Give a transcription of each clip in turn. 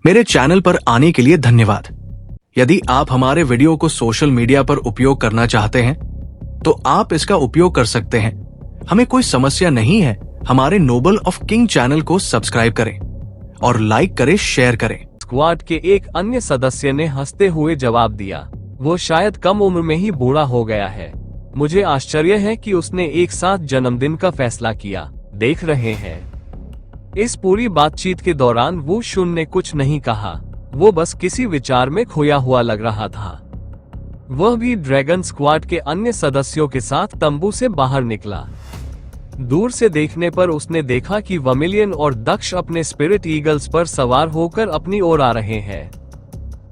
मेरे चैनल पर आने के लिए धन्यवाद। यदि आप हमारे वीडियो को सोशल मीडिया पर उपयोग करना चाहते हैं तो आप इसका उपयोग कर सकते हैं, हमें कोई समस्या नहीं है। हमारे नोबल ऑफ किंग चैनल को सब्सक्राइब करें और लाइक करें, शेयर करें। स्क्वाड के एक अन्य सदस्य ने हंसते हुए जवाब दिया, वो शायद कम उम्र में ही बूढ़ा हो गया है। मुझे आश्चर्य है कि उसने एक साथ जन्मदिन का फैसला किया। देख रहे हैं। इस पूरी बातचीत के दौरान वू शुन ने कुछ नहीं कहा। वो बस किसी विचार में खोया हुआ लग रहा था। वह भी ड्रैगन स्क्वाड के अन्य सदस्यों के साथ तंबू से बाहर निकला। दूर से देखने पर उसने देखा कि वर्मिलियन और दक्ष अपने स्पिरिट ईगल्स पर सवार होकर अपनी ओर आ रहे हैं।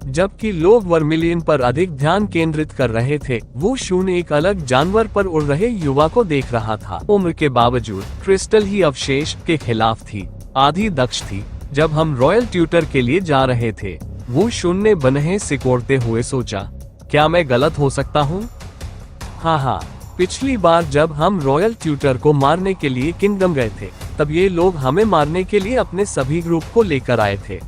जबकि लोग वर्मिलियन पर अधिक ध्यान केंद्रित कर रहे थे, वो शून एक अलग जानवर पर उड़ रहे युवा को देख रहा था। उम्र के बावजूद क्रिस्टल ही अवशेष के खिलाफ थी, आधी दक्ष थी। जब हम रॉयल ट्यूटर के लिए जा रहे थे, वो शून ने बन्हें सिकोड़ते हुए सोचा, क्या मैं गलत हो सकता हूँ? हाँ, पिछली बार जब हम रॉयल ट्यूटर को मारने के लिए किंगडम गए थे, तब ये लोग हमें मारने के लिए अपने सभी ग्रुप को लेकर आए थे।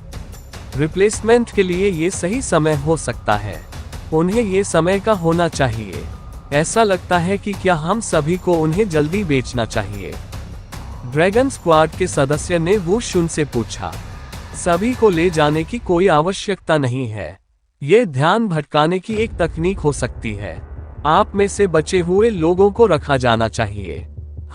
रिप्लेसमेंट के लिए ये सही समय हो सकता है। उन्हें ये समय का होना चाहिए। ऐसा लगता है कि क्या हम सभी को उन्हें जल्दी बेचना चाहिए? ड्रैगन स्क्वाड के सदस्य ने वो शुन से पूछा। सभी को ले जाने की कोई आवश्यकता नहीं है। ये ध्यान भटकाने की एक तकनीक हो सकती है। आप में से बचे हुए लोगों को रखा जाना चाहिए।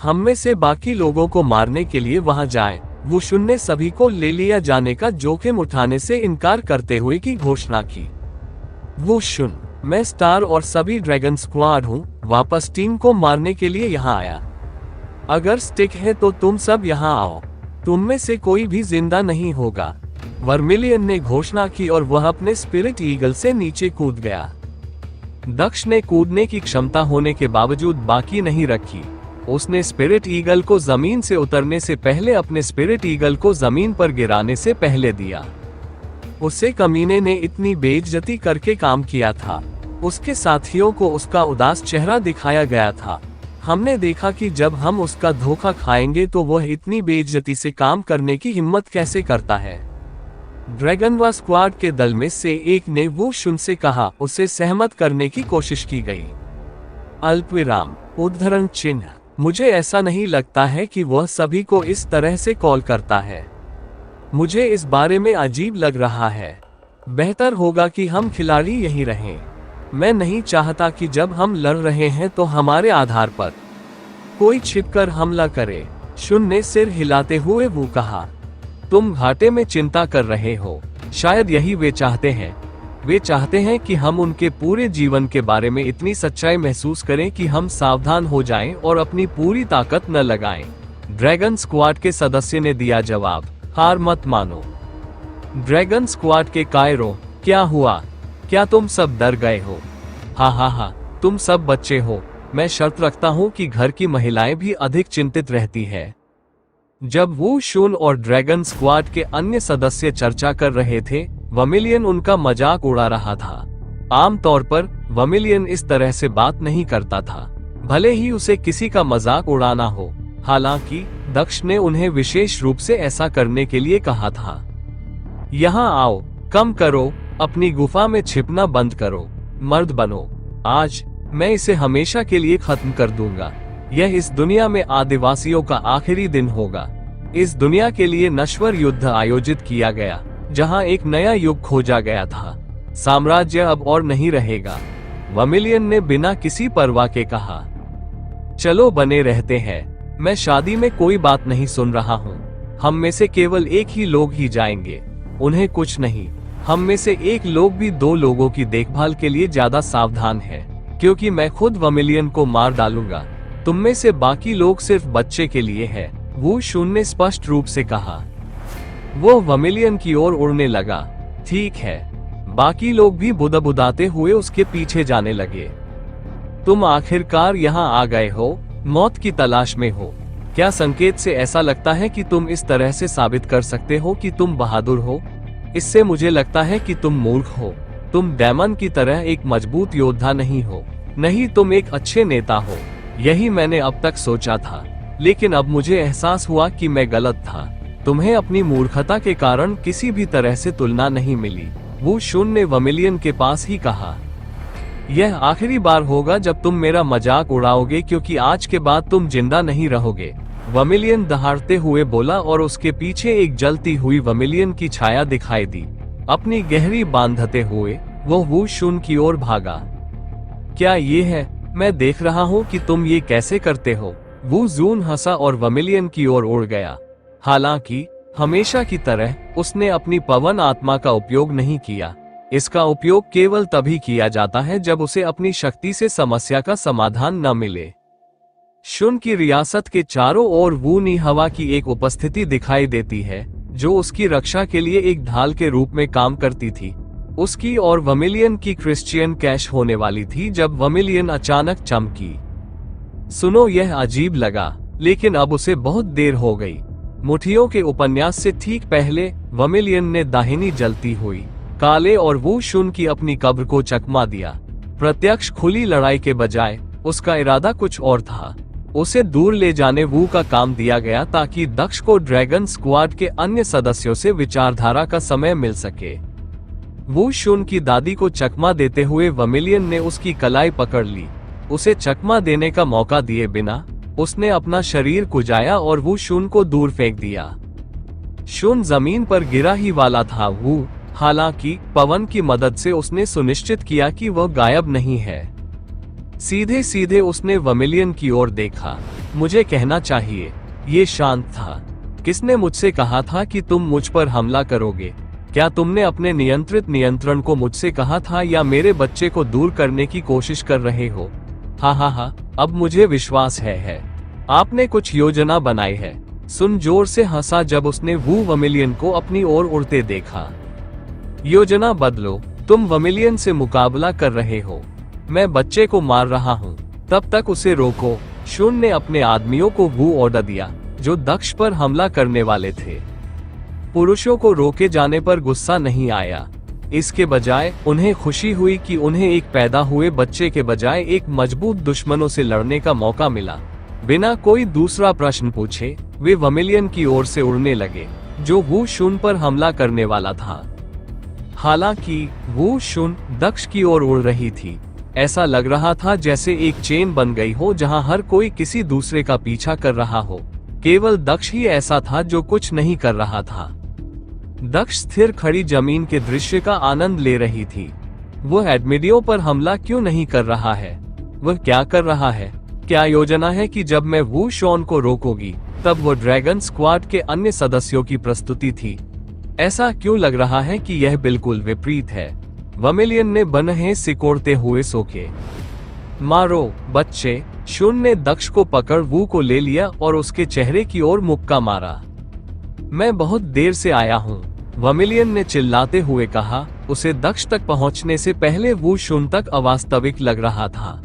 हम में से बाकी लोगों को मारने के लिए वहां जाएं। वो शुन ने सभी को ले लिया जाने का जोखिम उठाने से इनकार करते हुए की घोषणा की। वो शुन, मैं स्टार और सभी ड्रैगन स्क्वाड हूँ, वापस टीम को मारने के लिए यहाँ आया। अगर स्टिक है तो तुम सब यहाँ आओ। तुम में से कोई भी जिंदा नहीं होगा। वर्मिलियन ने घोषणा की और वह अपने स्पिरिट ईगल से नीचे कूद गया। दक्ष ने कूदने की क्षमता होने के बावजूद बाकी नहीं रखी। उसने स्पिरिट ईगल को जमीन से उतरने से पहले अपने स्पिरिट ईगल को जमीन पर गिराने से पहले दिया। उसे कमीने ने इतनी बेइज्जती करके काम किया था। उसके साथियों को उसका उदास चेहरा दिखाया गया था। हमने देखा कि जब हम उसका धोखा खाएंगे तो वह इतनी बेइज्जती से काम करने की हिम्मत कैसे करता है। ड्रैगनवा स्क्वाड के दल में से एक ने वो शुन से कहा। उसे सहमत करने की कोशिश की गई। अल्पविराम, उद्धरण चिन्ह। मुझे ऐसा नहीं लगता है कि वह सभी को इस तरह से कॉल करता है। मुझे इस बारे में अजीब लग रहा है। बेहतर होगा कि हम खिलाड़ी यहीं रहें। मैं नहीं चाहता कि जब हम लड़ रहे हैं तो हमारे आधार पर कोई छिपकर हमला करे। शुन ने सिर हिलाते हुए वो कहा, तुम घाटे में चिंता कर रहे हो। शायद यही वे चाहते हैं। वे चाहते हैं कि हम उनके पूरे जीवन के बारे में इतनी सच्चाई महसूस करें कि हम सावधान हो जाएं और अपनी पूरी ताकत न लगाएं। ड्रैगन स्क्वाड के सदस्य ने दिया जवाब, हार मत मानो। ड्रैगन स्क्वाड के कायरो, क्या हुआ? क्या तुम सब डर गए हो? हाँ, तुम सब बच्चे हो। मैं शर्त रखता हूँ कि घर की महिलाएं भी अधिक चिंतित रहती है। जब वो शुन और ड्रैगन स्क्वाड के अन्य सदस्य चर्चा कर रहे थे, वर्मिलियन उनका मजाक उड़ा रहा था। आमतौर पर वर्मिलियन इस तरह से बात नहीं करता था, भले ही उसे किसी का मजाक उड़ाना हो। हालांकि दक्ष ने उन्हें विशेष रूप से ऐसा करने के लिए कहा था। यहाँ आओ, कम करो, अपनी गुफा में छिपना बंद करो, मर्द बनो। आज मैं इसे हमेशा के लिए खत्म कर दूंगा। यह इस दुनिया में आदिवासियों का आखिरी दिन होगा। इस दुनिया के लिए नश्वर युद्ध आयोजित किया गया, जहां एक नया युग खोजा गया था। साम्राज्य अब और नहीं रहेगा। वर्मिलियन ने बिना किसी परवाह के कहा, चलो बने रहते हैं। मैं शादी में कोई बात नहीं सुन रहा हूँ। हम में से केवल एक ही लोग ही जाएंगे, उन्हें कुछ नहीं। हम में से एक लोग भी 2 लोगों की देखभाल के लिए ज्यादा सावधान है, क्योंकि मैं खुद वर्मिलियन को मार डालूंगा। तुम में से बाकी लोग सिर्फ बच्चे के लिए है, वो शुन ने स्पष्ट रूप से कहा। वो वर्मिलियन की ओर उड़ने लगा। ठीक है। बाकी लोग भी बुदबुदाते हुए उसके पीछे जाने लगे। तुम आखिरकार यहाँ आ गए हो, मौत की तलाश में हो। क्या संकेत से ऐसा लगता है कि तुम इस तरह से साबित कर सकते हो कि तुम बहादुर हो? इससे मुझे लगता है कि तुम मूर्ख हो। तुम डेमन की तरह एक मजबूत योद्धा नहीं हो। नहीं, तुम एक अच्छे नेता हो। यही मैंने अब तक सोचा था, लेकिन अब मुझे एहसास हुआ कि मैं गलत था। तुम्हें अपनी मूर्खता के कारण किसी भी तरह से तुलना नहीं मिली, वू शुन ने वर्मिलियन के पास ही कहा। यह आखिरी बार होगा जब तुम मेरा मजाक उड़ाओगे, क्योंकि आज के बाद तुम जिंदा नहीं रहोगे, वर्मिलियन दहाड़ते हुए बोला और उसके पीछे एक जलती हुई वर्मिलियन की छाया दिखाई दी। अपनी गहरी बांधते हुए वो वू शुन की ओर भागा। क्या ये है? मैं देख रहा हूँ कि तुम ये कैसे करते हो। वू जून हंसा और वर्मिलियन की ओर उड़ गया। हालांकि हमेशा की तरह उसने अपनी पवन आत्मा का उपयोग नहीं किया। इसका उपयोग केवल तभी किया जाता है जब उसे अपनी शक्ति से समस्या का समाधान न मिले। शुन की रियासत के चारों ओर वूनी हवा की एक उपस्थिति दिखाई देती है, जो उसकी रक्षा के लिए एक ढाल के रूप में काम करती थी। उसकी और वर्मिलियन की क्रिश्चियन कैश होने वाली थी जब वर्मिलियन अचानक चमकी। सुनो, यह अजीब लगा, लेकिन अब उसे बहुत देर हो गई। मुठियों के उपन्यास से ठीक पहले वर्मिलियन ने दाहिनी जलती हुई काले और वू शुन की अपनी कब्र को चकमा दिया। प्रत्यक्ष खुली लड़ाई के बजाय उसका इरादा कुछ और था। उसे दूर ले जाने वू का काम दिया गया ताकि दक्ष को ड्रैगन स्क्वाड के अन्य सदस्यों से विचारधारा का समय मिल सके। वू शुन की दादी को चकमा देते हुए वर्मिलियन ने उसकी कलाई पकड़ ली। उसे चकमा देने का मौका दिए बिना उसने अपना शरीर कुचाया और वू शुन को दूर फेंक दिया। शुन जमीन पर गिरा ही वाला था। वू हालांकि पवन की मदद से उसने सुनिश्चित किया कि वह गायब नहीं है। सीधे सीधे उसने वर्मिलियन की ओर देखा। मुझे कहना चाहिए, ये शांत था। किसने मुझसे कहा था कि तुम मुझ पर हमला करोगे? क्या तुमने अपने नियंत्रित नियंत्रण को मुझसे कहा था या मेरे बच्चे को दूर करने की कोशिश कर रहे हो? हा, अब मुझे विश्वास है। आपने कुछ योजना बनाई है। सुन जोर से हंसा जब उसने वू वर्मिलियन को अपनी ओर उड़ते देखा। योजना बदलो, तुम वर्मिलियन से मुकाबला कर रहे हो। मैं बच्चे को मार रहा हूँ, तब तक उसे रोको। शुन ने अपने आदमियों को वू ऑर्डर दिया, जो दक्ष पर हमला करने वाले थे। पुरुषों को रोके जाने पर गुस्सा नहीं आया। इसके बजाय उन्हें खुशी हुई कि उन्हें एक पैदा हुए बच्चे के बजाय एक मजबूत दुश्मनों से लड़ने का मौका मिला। बिना कोई दूसरा प्रश्न पूछे वे वर्मिलियन की ओर से उड़ने लगे, जो वू शुन पर हमला करने वाला था। हालांकि वू शुन दक्ष की ओर उड़ रही थी। ऐसा लग रहा था जैसे एक चेन बन गई हो जहां हर कोई किसी दूसरे का पीछा कर रहा हो। केवल दक्ष ही ऐसा था जो कुछ नहीं कर रहा था। दक्ष स्थिर खड़ी जमीन के दृश्य का आनंद ले रही थी। वह एडमिडियो पर हमला क्यों नहीं कर रहा है? वह क्या कर रहा है? क्या योजना है कि जब मैं वू शॉन को रोकूंगी तब वो ड्रैगन स्क्वाड के अन्य सदस्यों की प्रस्तुति थी? ऐसा क्यों लग रहा है कि यह बिल्कुल विपरीत है? वर्मिलियन ने बन्हे सिकोड़ते हुए सोखे। मारो बच्चे। शुन ने दक्ष को पकड़ वू को ले लिया और उसके चेहरे की ओर मुक्का मारा। मैं बहुत देर से आया हूँ, वर्मिलियन ने चिल्लाते हुए कहा। उसे दक्ष तक पहुंचने से पहले वू शुन तक अवास्तविक लग रहा था।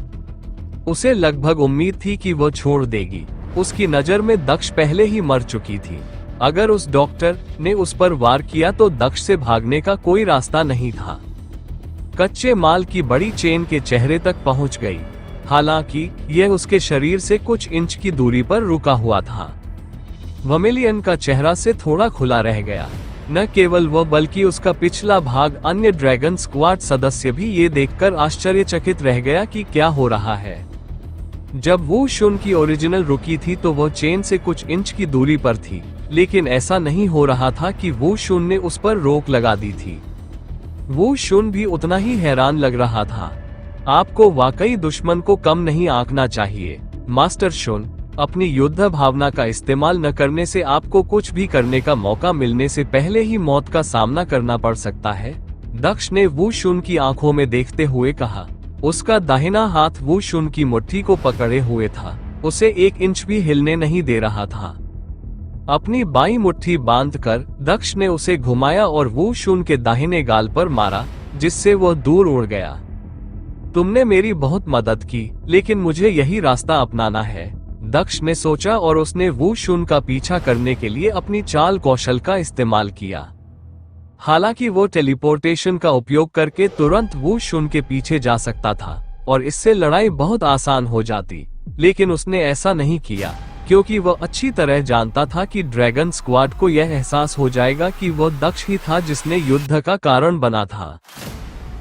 उसे लगभग उम्मीद थी कि वो छोड़ देगी। उसकी नजर में दक्ष पहले ही मर चुकी थी। अगर उस डॉक्टर ने उस पर वार किया तो दक्ष से भागने का कोई रास्ता नहीं था। कच्चे माल की बड़ी चेन के चेहरे तक पहुंच गई। हालांकि यह उसके शरीर से कुछ इंच की दूरी पर रुका हुआ था। वर्मिलियन का चेहरा से थोड़ा खुला रह गया। न केवल वह बल्कि उसका पिछला भाग। अन्य ड्रैगन स्क्वाड सदस्य भी ये देखकर आश्चर्यचकित रह गया कि क्या हो रहा है। जब वू शुन की ओरिजिनल रुकी थी तो वह चेन से कुछ इंच की दूरी पर थी, लेकिन ऐसा नहीं हो रहा था कि वू शुन ने उस पर रोक लगा दी थी। वू शुन भी उतना ही हैरान लग रहा था। आपको वाकई दुश्मन को कम नहीं आंकना चाहिए, मास्टर शुन। अपनी युद्ध भावना का इस्तेमाल न करने से आपको कुछ भी करने का मौका मिलने से पहले ही मौत का सामना करना पड़ सकता है, दक्ष ने वू शुन की आंखों में देखते हुए कहा। उसका दाहिना हाथ वू शुन की मुट्ठी को पकड़े हुए था। उसे 1 इंच भी हिलने नहीं दे रहा था। अपनी बाईं मुट्ठी बांधकर दक्ष ने उसे घुमाया और वू शुन के दाहिने गाल पर मारा, जिससे वह दूर उड़ गया। तुमने मेरी बहुत मदद की, लेकिन मुझे यही रास्ता अपनाना है, दक्ष ने सोचा और उसने वू शुन का पीछा करने के लिए अपनी चाल कौशल का इस्तेमाल किया। हालांकि वो टेलीपोर्टेशन का उपयोग करके तुरंत वू शुन के पीछे जा सकता था और इससे लड़ाई बहुत आसान हो जाती, लेकिन उसने ऐसा नहीं किया क्योंकि वह अच्छी तरह जानता था कि ड्रैगन स्क्वाड को यह एहसास हो जाएगा कि वह दक्ष ही था जिसने युद्ध का कारण बना था।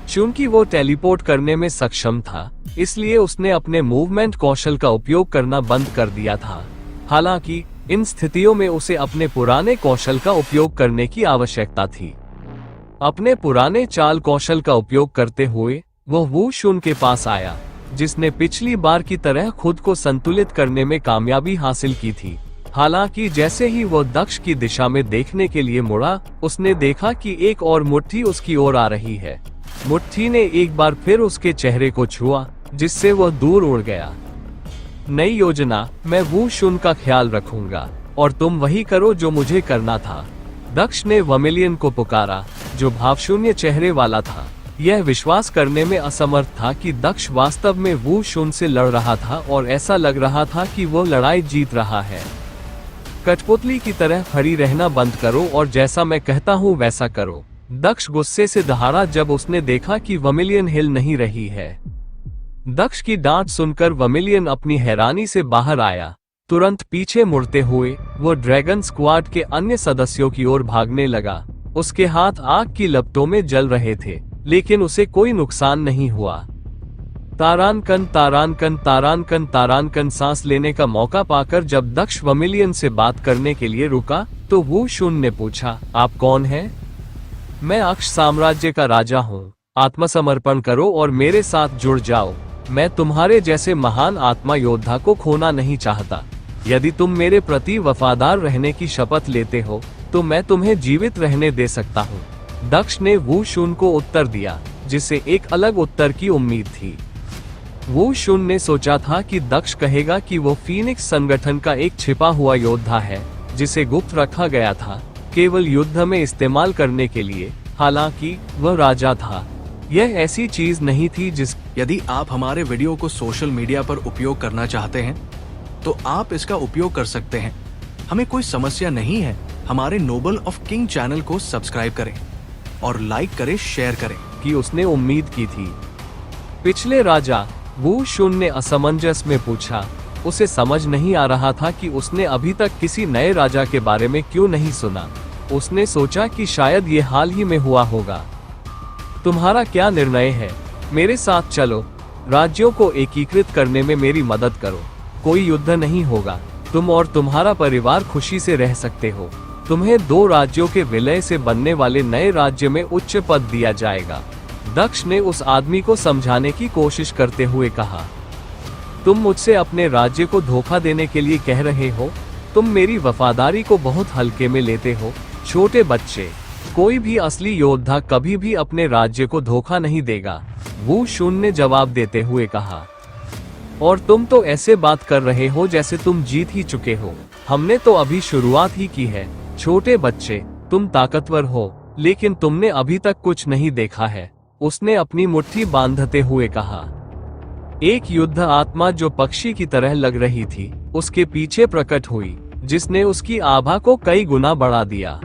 चूंकि वो टेलीपोर्ट करने में सक्षम था, इसलिए उसने अपने मूवमेंट कौशल का उपयोग करना बंद कर दिया था। हालांकि इन स्थितियों में उसे अपने पुराने कौशल का उपयोग करने की आवश्यकता थी। अपने पुराने चाल कौशल का उपयोग करते हुए वह वू शुन के पास आया, जिसने पिछली बार की तरह खुद को संतुलित करने में कामयाबी हासिल की थी। हालांकि जैसे ही वह दक्ष की दिशा में देखने के लिए मुड़ा, उसने देखा कि एक और मुट्ठी उसकी ओर आ रही है। मुट्ठी ने एक बार फिर उसके चेहरे को छुआ, जिससे वह दूर उड़ गया। नई योजना, मैं वू शुन का ख्याल रखूंगा और तुम वही करो जो मुझे करना था। दक्ष ने वर्मिलियन को पुकारा, जो भावशून्य चेहरे वाला था। यह विश्वास करने में असमर्थ था कि दक्ष वास्तव में वू शुन से लड़ रहा था और ऐसा लग रहा था कि वो लड़ाई जीत रहा है। कठपुतली की तरह खड़ी रहना बंद करो और जैसा मैं कहता हूँ वैसा करो। दक्ष गुस्से से दहाड़ा जब उसने देखा कि वर्मिलियन हिल नहीं रही है। दक्ष की डांट सुनकर वर्मिलियन अपनी हैरानी से बाहर आया। तुरंत पीछे मुड़ते हुए वो ड्रैगन स्क्वाड के अन्य सदस्यों की ओर भागने लगा। उसके हाथ आग की लपटों में जल रहे थे, लेकिन उसे कोई नुकसान नहीं हुआ। तारानकन तारानकन तारानकन तारानकन सांस लेने का मौका पाकर जब दक्ष वर्मिलियन से बात करने के लिए रुका, तो वू शुन ने पूछा, आप कौन हैं? मैं अक्ष साम्राज्य का राजा हूँ। आत्मसमर्पण करो और मेरे साथ जुड़ जाओ। मैं तुम्हारे जैसे महान आत्मा योद्धा को खोना नहीं चाहता। यदि तुम मेरे प्रति वफादार रहने की शपथ लेते हो, तो मैं तुम्हें जीवित रहने दे सकता हूँ। दक्ष ने वू शुन को उत्तर दिया, जिसे एक अलग उत्तर की उम्मीद थी। वू शुन ने सोचा था कि दक्ष कहेगा कि वो फीनिक्स संगठन का एक छिपा हुआ योद्धा है, जिसे गुप्त रखा गया था, केवल युद्ध में इस्तेमाल करने के लिए। हालांकि वह राजा था। यह ऐसी चीज नहीं थी जिस यदि आप हमारे वीडियो को सोशल मीडिया पर उपयोग करना चाहते हैं, तो आप इसका उपयोग कर सकते हैं। हमें कोई समस्या नहीं है। हमारे नोबल ऑफ किंग चैनल को सब्सक्राइब करें और लाइक करें, शेयर करें। कि उसने उम्मीद की थी। पिछले राजा, वू शुन ने असमंजस में पूछा। उसे समझ नहीं आ रहा था कि उसने अभी तक किसी नए राजा के बारे में क्यों नहीं सुना। उसने सोचा कि शायद ये हाल ही में हुआ होगा। तुम्हारा क्या निर्णय है? मेरे साथ चलो। राज्यों को एकीकृत करने में मेरी मदद करो। कोई युद्ध नहीं होगा। तुम और तुम्हारा परिवार खुशी से रह सकते हो। तुम्हें 2 राज्यों के विलय से बनने वाले नए राज्य में उच्च पद दिया जाएगा। दक्ष ने उस आदमी को समझाने की कोशिश करते हुए कहा, तुम मुझसे अपने राज्य को धोखा देने के लिए कह रहे हो? तुम मेरी वफादारी को बहुत हल्के में लेते हो। छोटे बच्चे, कोई भी असली योद्धा कभी भी अपने राज्य को धोखा नहीं देगा। वू शुन ने जवाब देते हुए कहा, और तुम तो ऐसे बात कर रहे हो जैसे तुम जीत ही चुके हो। हमने तो अभी शुरुआत ही की है। छोटे बच्चे, तुम ताकतवर हो, लेकिन तुमने अभी तक कुछ नहीं देखा है। उसने अपनी मुट्ठी बांधते हुए कहा। एक युद्ध आत्मा जो पक्षी की तरह लग रही थी, उसके पीछे प्रकट हुई, जिसने उसकी आभा को कई गुना बढ़ा दिया।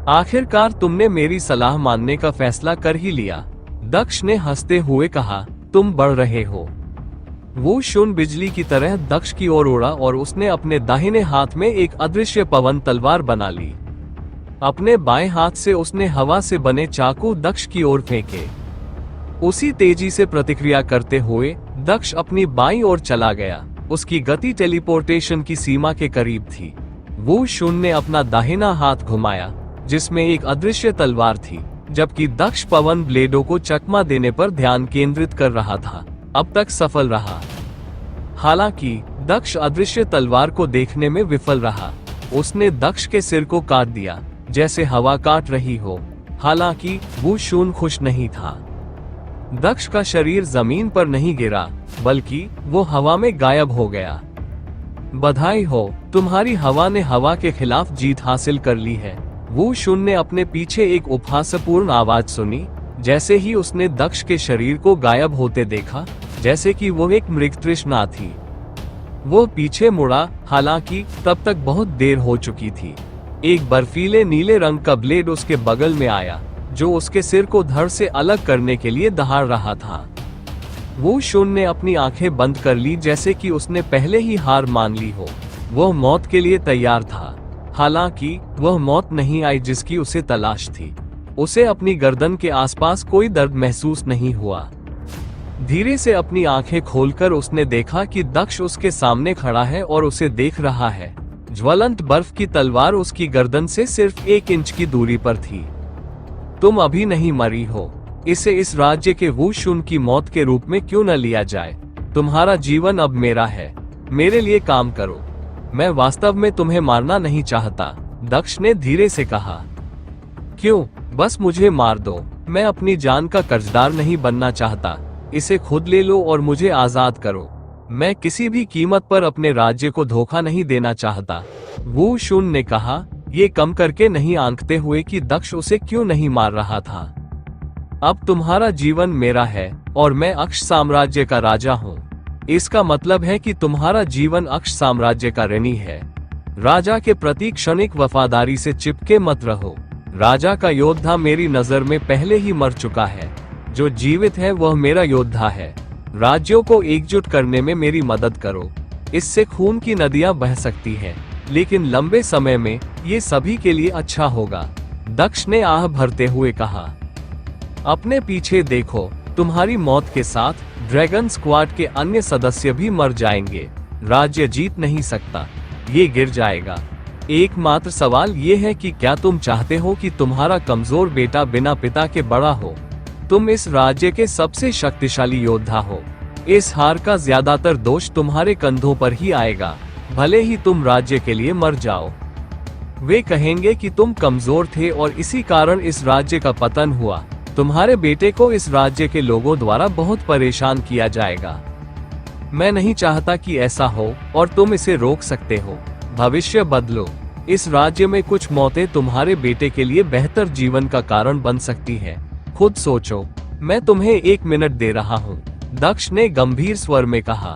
आखिरकार तुमने मेरी सलाह मानने का फैसला कर ही लिया। दक्ष ने हंसते हुए कहा, तुम बढ़ रहे हो। वो शुन बिजली की तरह दक्ष की ओर उड़ा और उसने अपने दाहिने हाथ में एक अदृश्य पवन तलवार बना ली। अपने बाएं हाथ से उसने हवा से बने चाकू दक्ष की ओर फेंके। उसी तेजी से प्रतिक्रिया करते हुए दक्ष अपनी बाईं ओर चला गया। उसकी गति टेलीपोर्टेशन की सीमा के करीब थी। वो शुन ने अपना दाहिना हाथ घुमाया, जिसमें एक अदृश्य तलवार थी, जबकि दक्ष पवन ब्लेडों को चकमा देने पर ध्यान केंद्रित कर रहा था। अब तक सफल रहा। हालांकि दक्ष अदृश्य तलवार को देखने में विफल रहा। उसने दक्ष के सिर को काट दिया, जैसे हवा काट रही हो। हालांकि वो शुन खुश नहीं था। दक्ष का शरीर जमीन पर नहीं गिरा, बल्कि वो हवा में गायब हो गया। बधाई हो, तुम्हारी हवा ने हवा के खिलाफ जीत हासिल कर ली है। वो शुन ने अपने पीछे एक उपहासपूर्ण आवाज सुनी। जैसे ही उसने दक्ष के शरीर को गायब होते देखा, जैसे कि वो एक मृगतृष्णा थी। वो पीछे मुड़ा, हालांकि तब तक बहुत देर हो चुकी थी। एक बर्फीले नीले रंग का ब्लेड उसके बगल में आया, जो उसके सिर को धड़ से अलग करने के लिए दहाड़ रहा था। वो शुन ने अपनी आंखें बंद कर ली, जैसे कि उसने पहले ही हार मान ली हो। वह मौत के लिए तैयार था। हालांकि वह मौत नहीं आई जिसकी उसे तलाश थी। उसे अपनी गर्दन के आसपास कोई दर्द महसूस नहीं हुआ। धीरे से अपनी आंखें खोलकर उसने देखा कि दक्ष उसके सामने खड़ा है और उसे देख रहा है। ज्वलंत बर्फ की तलवार उसकी गर्दन से सिर्फ 1 इंच की दूरी पर थी। तुम अभी नहीं मरी हो। इसे इस राज्य के वू शुन की मौत के रूप में क्यों न लिया जाए। तुम्हारा जीवन अब मेरा है। मेरे लिए काम करो। मैं वास्तव में तुम्हें मारना नहीं चाहता, दक्ष ने धीरे से कहा। क्यों? बस मुझे मार दो। मैं अपनी जान का कर्जदार नहीं बनना चाहता। इसे खुद ले लो और मुझे आजाद करो। मैं किसी भी कीमत पर अपने राज्य को धोखा नहीं देना चाहता। वू शुन ने कहा, ये कम करके नहीं आंकते हुए कि दक्ष उसे क्यों नहीं मार रहा था। अब तुम्हारा जीवन मेरा है और मैं अक्ष साम्राज्य का राजा हूँ। इसका मतलब है कि तुम्हारा जीवन अक्ष साम्राज्य का ऋणी है। राजा के प्रति क्षणिक वफादारी से चिपके मत रहो। राजा का योद्धा मेरी नजर में पहले ही मर चुका है। जो जीवित है वह मेरा योद्धा है। राज्यों को एकजुट करने में मेरी मदद करो। इससे खून की नदियां बह सकती हैं, लेकिन लंबे समय में ये सभी के लिए अच्छा होगा, दक्ष ने आह भरते हुए कहा। अपने पीछे देखो। तुम्हारी मौत के साथ ड्रैगन स्क्वाड के अन्य सदस्य भी मर जाएंगे। राज्य जीत नहीं सकता, ये गिर जाएगा। एकमात्र सवाल ये है कि क्या तुम चाहते हो कि तुम्हारा कमजोर बेटा बिना पिता के बड़ा हो। तुम इस राज्य के सबसे शक्तिशाली योद्धा हो। इस हार का ज्यादातर दोष तुम्हारे कंधों पर ही आएगा, भले ही तुम राज्य के लिए मर जाओ। वे कहेंगे कि तुम कमजोर थे और इसी कारण इस राज्य का पतन हुआ। तुम्हारे बेटे को इस राज्य के लोगों द्वारा बहुत परेशान किया जाएगा। मैं नहीं चाहता कि ऐसा हो और तुम इसे रोक सकते हो। भविष्य बदलो। इस राज्य में कुछ मौतें तुम्हारे बेटे के लिए बेहतर जीवन का कारण बन सकती है। खुद सोचो। मैं तुम्हें 1 मिनट दे रहा हूँ, दक्ष ने गंभीर स्वर में कहा।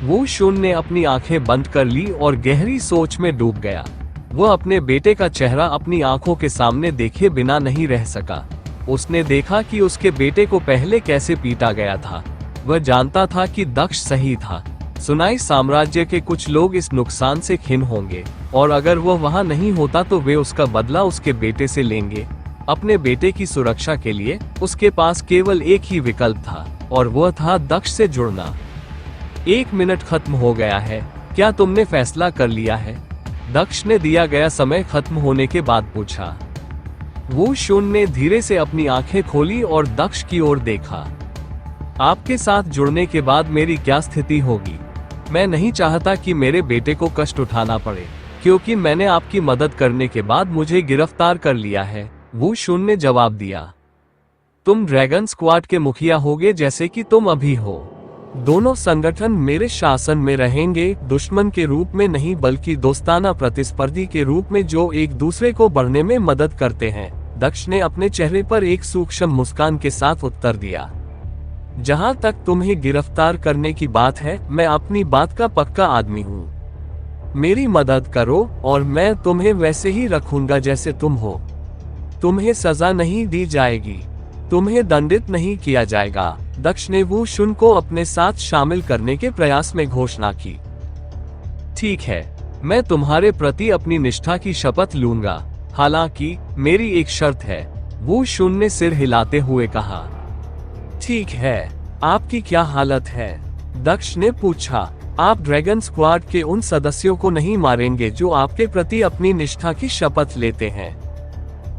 वू शुन ने अपनी आंखें बंद कर ली और गहरी सोच में डूब गया। वह अपने बेटे का चेहरा अपनी आंखों के सामने देखे बिना नहीं रह सका। उसने देखा कि उसके बेटे को पहले कैसे पीटा गया था। वह जानता था कि दक्ष सही था। सुनाई साम्राज्य के कुछ लोग इस नुकसान से खिन्न होंगे और अगर वह वहां नहीं होता तो वे उसका बदला उसके बेटे से लेंगे। अपने बेटे की सुरक्षा के लिए उसके पास केवल एक ही विकल्प था और वह था दक्ष से जुड़ना। 1 मिनट खत्म हो गया है। क्या तुमने फैसला कर लिया है? दक्ष ने दिया गया समय खत्म होने के बाद पूछा। वू शुन ने धीरे से अपनी आंखें खोली और दक्ष की ओर देखा। आपके साथ जुड़ने के बाद मेरी क्या स्थिति होगी? मैं नहीं चाहता कि मेरे बेटे को कष्ट उठाना पड़े, क्योंकि मैंने आपकी मदद करने के बाद मुझे गिरफ्तार कर लिया है, वू शुन ने जवाब दिया। तुम ड्रैगन स्क्वाड के मुखिया होगे जैसे कि तुम अभी हो। दोनों संगठन मेरे शासन में रहेंगे, दुश्मन के रूप में नहीं बल्कि दोस्ताना प्रतिस्पर्धी के रूप में जो एक दूसरे को बढ़ने में मदद करते हैं, दक्ष ने अपने चेहरे पर एक सूक्ष्म मुस्कान के साथ उत्तर दिया। जहां तक तुम्हें गिरफ्तार करने की बात है, मैं अपनी बात का पक्का आदमी हूँ। मेरी मदद करो और मैं तुम्हें वैसे ही रखूंगा जैसे तुम हो। तुम्हें सजा नहीं दी जाएगी, तुम्हें दंडित नहीं किया जाएगा, दक्ष ने वू शुन को अपने साथ शामिल करने के प्रयास में घोषणा की। ठीक है, मैं तुम्हारे प्रति अपनी निष्ठा की शपथ लूंगा। हालांकि मेरी एक शर्त है, वू शुन ने सिर हिलाते हुए कहा। ठीक है, आपकी क्या हालत है? दक्ष ने पूछा। आप ड्रैगन स्क्वाड के उन सदस्यों को नहीं मारेंगे जो आपके प्रति अपनी निष्ठा की शपथ लेते हैं।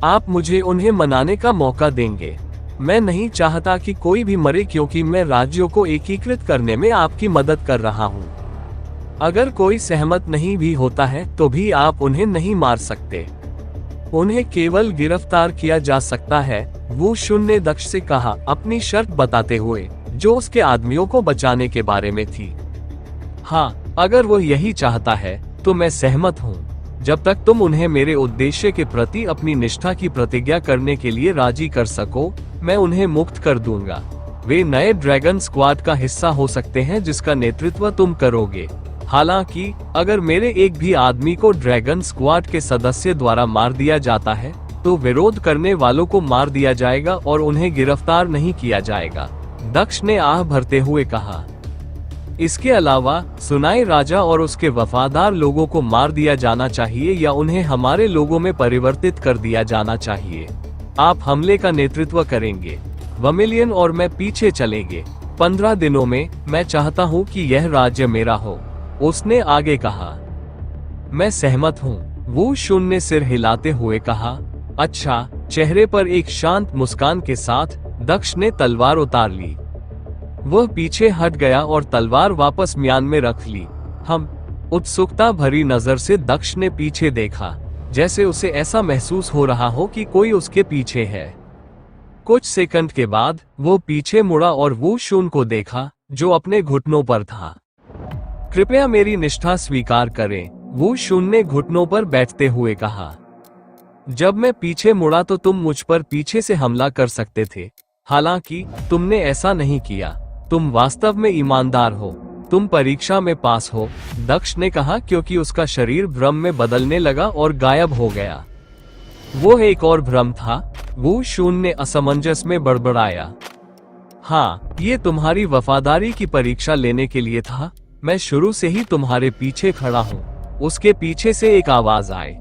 आप मुझे उन्हें मनाने का मौका देंगे। मैं नहीं चाहता कि कोई भी मरे क्योंकि मैं राज्यों को एकीकृत करने में आपकी मदद कर रहा हूँ। अगर कोई सहमत नहीं भी होता है तो भी आप उन्हें नहीं मार सकते। उन्हें केवल गिरफ्तार किया जा सकता है, वू शुन ने दक्ष से कहा, अपनी शर्त बताते हुए, जो उसके आदमियों को बचाने के बारे में थी। हाँ, अगर वो यही चाहता है तो मैं सहमत हूँ। जब तक तुम उन्हें मेरे उद्देश्य के प्रति अपनी निष्ठा की प्रतिज्ञा करने के लिए राजी कर सको, मैं उन्हें मुक्त कर दूंगा। वे नए ड्रैगन स्क्वाड का हिस्सा हो सकते हैं जिसका नेतृत्व तुम करोगे। हालांकि अगर मेरे एक भी आदमी को ड्रैगन स्क्वाड के सदस्य द्वारा मार दिया जाता है तो विरोध करने वालों को मार दिया जाएगा और उन्हें गिरफ्तार नहीं किया जाएगा, दक्ष ने आह भरते हुए कहा। इसके अलावा सुनाई राजा और उसके वफादार लोगों को मार दिया जाना चाहिए या उन्हें हमारे लोगों में परिवर्तित कर दिया जाना चाहिए। आप हमले का नेतृत्व करेंगे। वर्मिलियन और मैं पीछे चलेंगे। 15 दिनों में मैं चाहता हूँ कि यह राज्य मेरा हो, उसने आगे कहा। मैं सहमत हूँ, वू शुन ने सिर हिलाते हुए कहा। अच्छा, चेहरे पर एक शांत मुस्कान के साथ दक्ष ने तलवार उतार ली। वह पीछे हट गया और तलवार वापस म्यान में रख ली। हम उत्सुकता भरी नजर से दक्ष ने पीछे देखा, जैसे उसे ऐसा महसूस हो रहा हो कि कोई उसके पीछे है। कुछ सेकंड के बाद वो पीछे मुड़ा और वू शुन को देखा, जो अपने घुटनों पर था। कृपया मेरी निष्ठा स्वीकार करें, वू शुन ने घुटनों पर बैठते हुए कहा। जब मैं पीछे मुड़ा तो तुम मुझ पर पीछे से हमला कर सकते थे, हालांकि तुमने ऐसा नहीं किया। तुम वास्तव में ईमानदार हो, तुम परीक्षा में पास हो, दक्ष ने कहा, क्योंकि उसका शरीर भ्रम में बदलने लगा और गायब हो गया। वो एक और भ्रम था, वू शुन ने असमंजस में बड़बड़ाया। हाँ, ये तुम्हारी वफादारी की परीक्षा लेने के लिए था। मैं शुरू से ही तुम्हारे पीछे खड़ा हूँ। उसके पीछे से एक आवाज आई।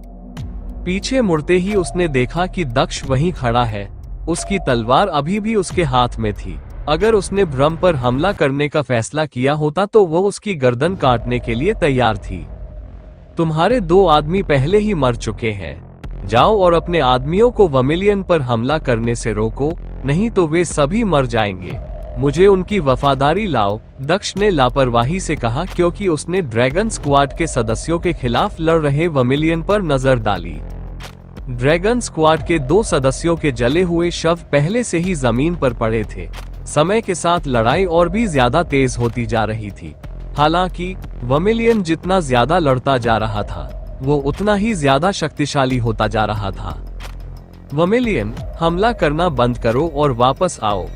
पीछे मुड़ते ही उसने देखा कि दक्ष वहीं खड़ा है। उसकी तलवार अभी भी उसके हाथ में थी। अगर उसने भ्रम पर हमला करने का फैसला किया होता तो वो उसकी गर्दन काटने के लिए तैयार थी। तुम्हारे 2 आदमी पहले ही मर चुके हैं। जाओ और अपने आदमियों को वर्मिलियन पर हमला करने से रोको, नहीं तो वे सभी मर जाएंगे। मुझे उनकी वफादारी लाओ, दक्ष ने लापरवाही से कहा, क्योंकि उसने ड्रैगन स्क्वाड के सदस्यों के खिलाफ लड़ रहे वर्मिलियन पर नजर डाली। ड्रैगन स्क्वाड के 2 सदस्यों के जले हुए शव पहले से ही जमीन पर पड़े थे। समय के साथ लड़ाई और भी ज्यादा तेज होती जा रही थी। हालांकि वर्मिलियन जितना ज्यादा लड़ता जा रहा था, वो उतना ही ज्यादा शक्तिशाली होता जा रहा था। वर्मिलियन, हमला करना बंद करो और वापस आओ,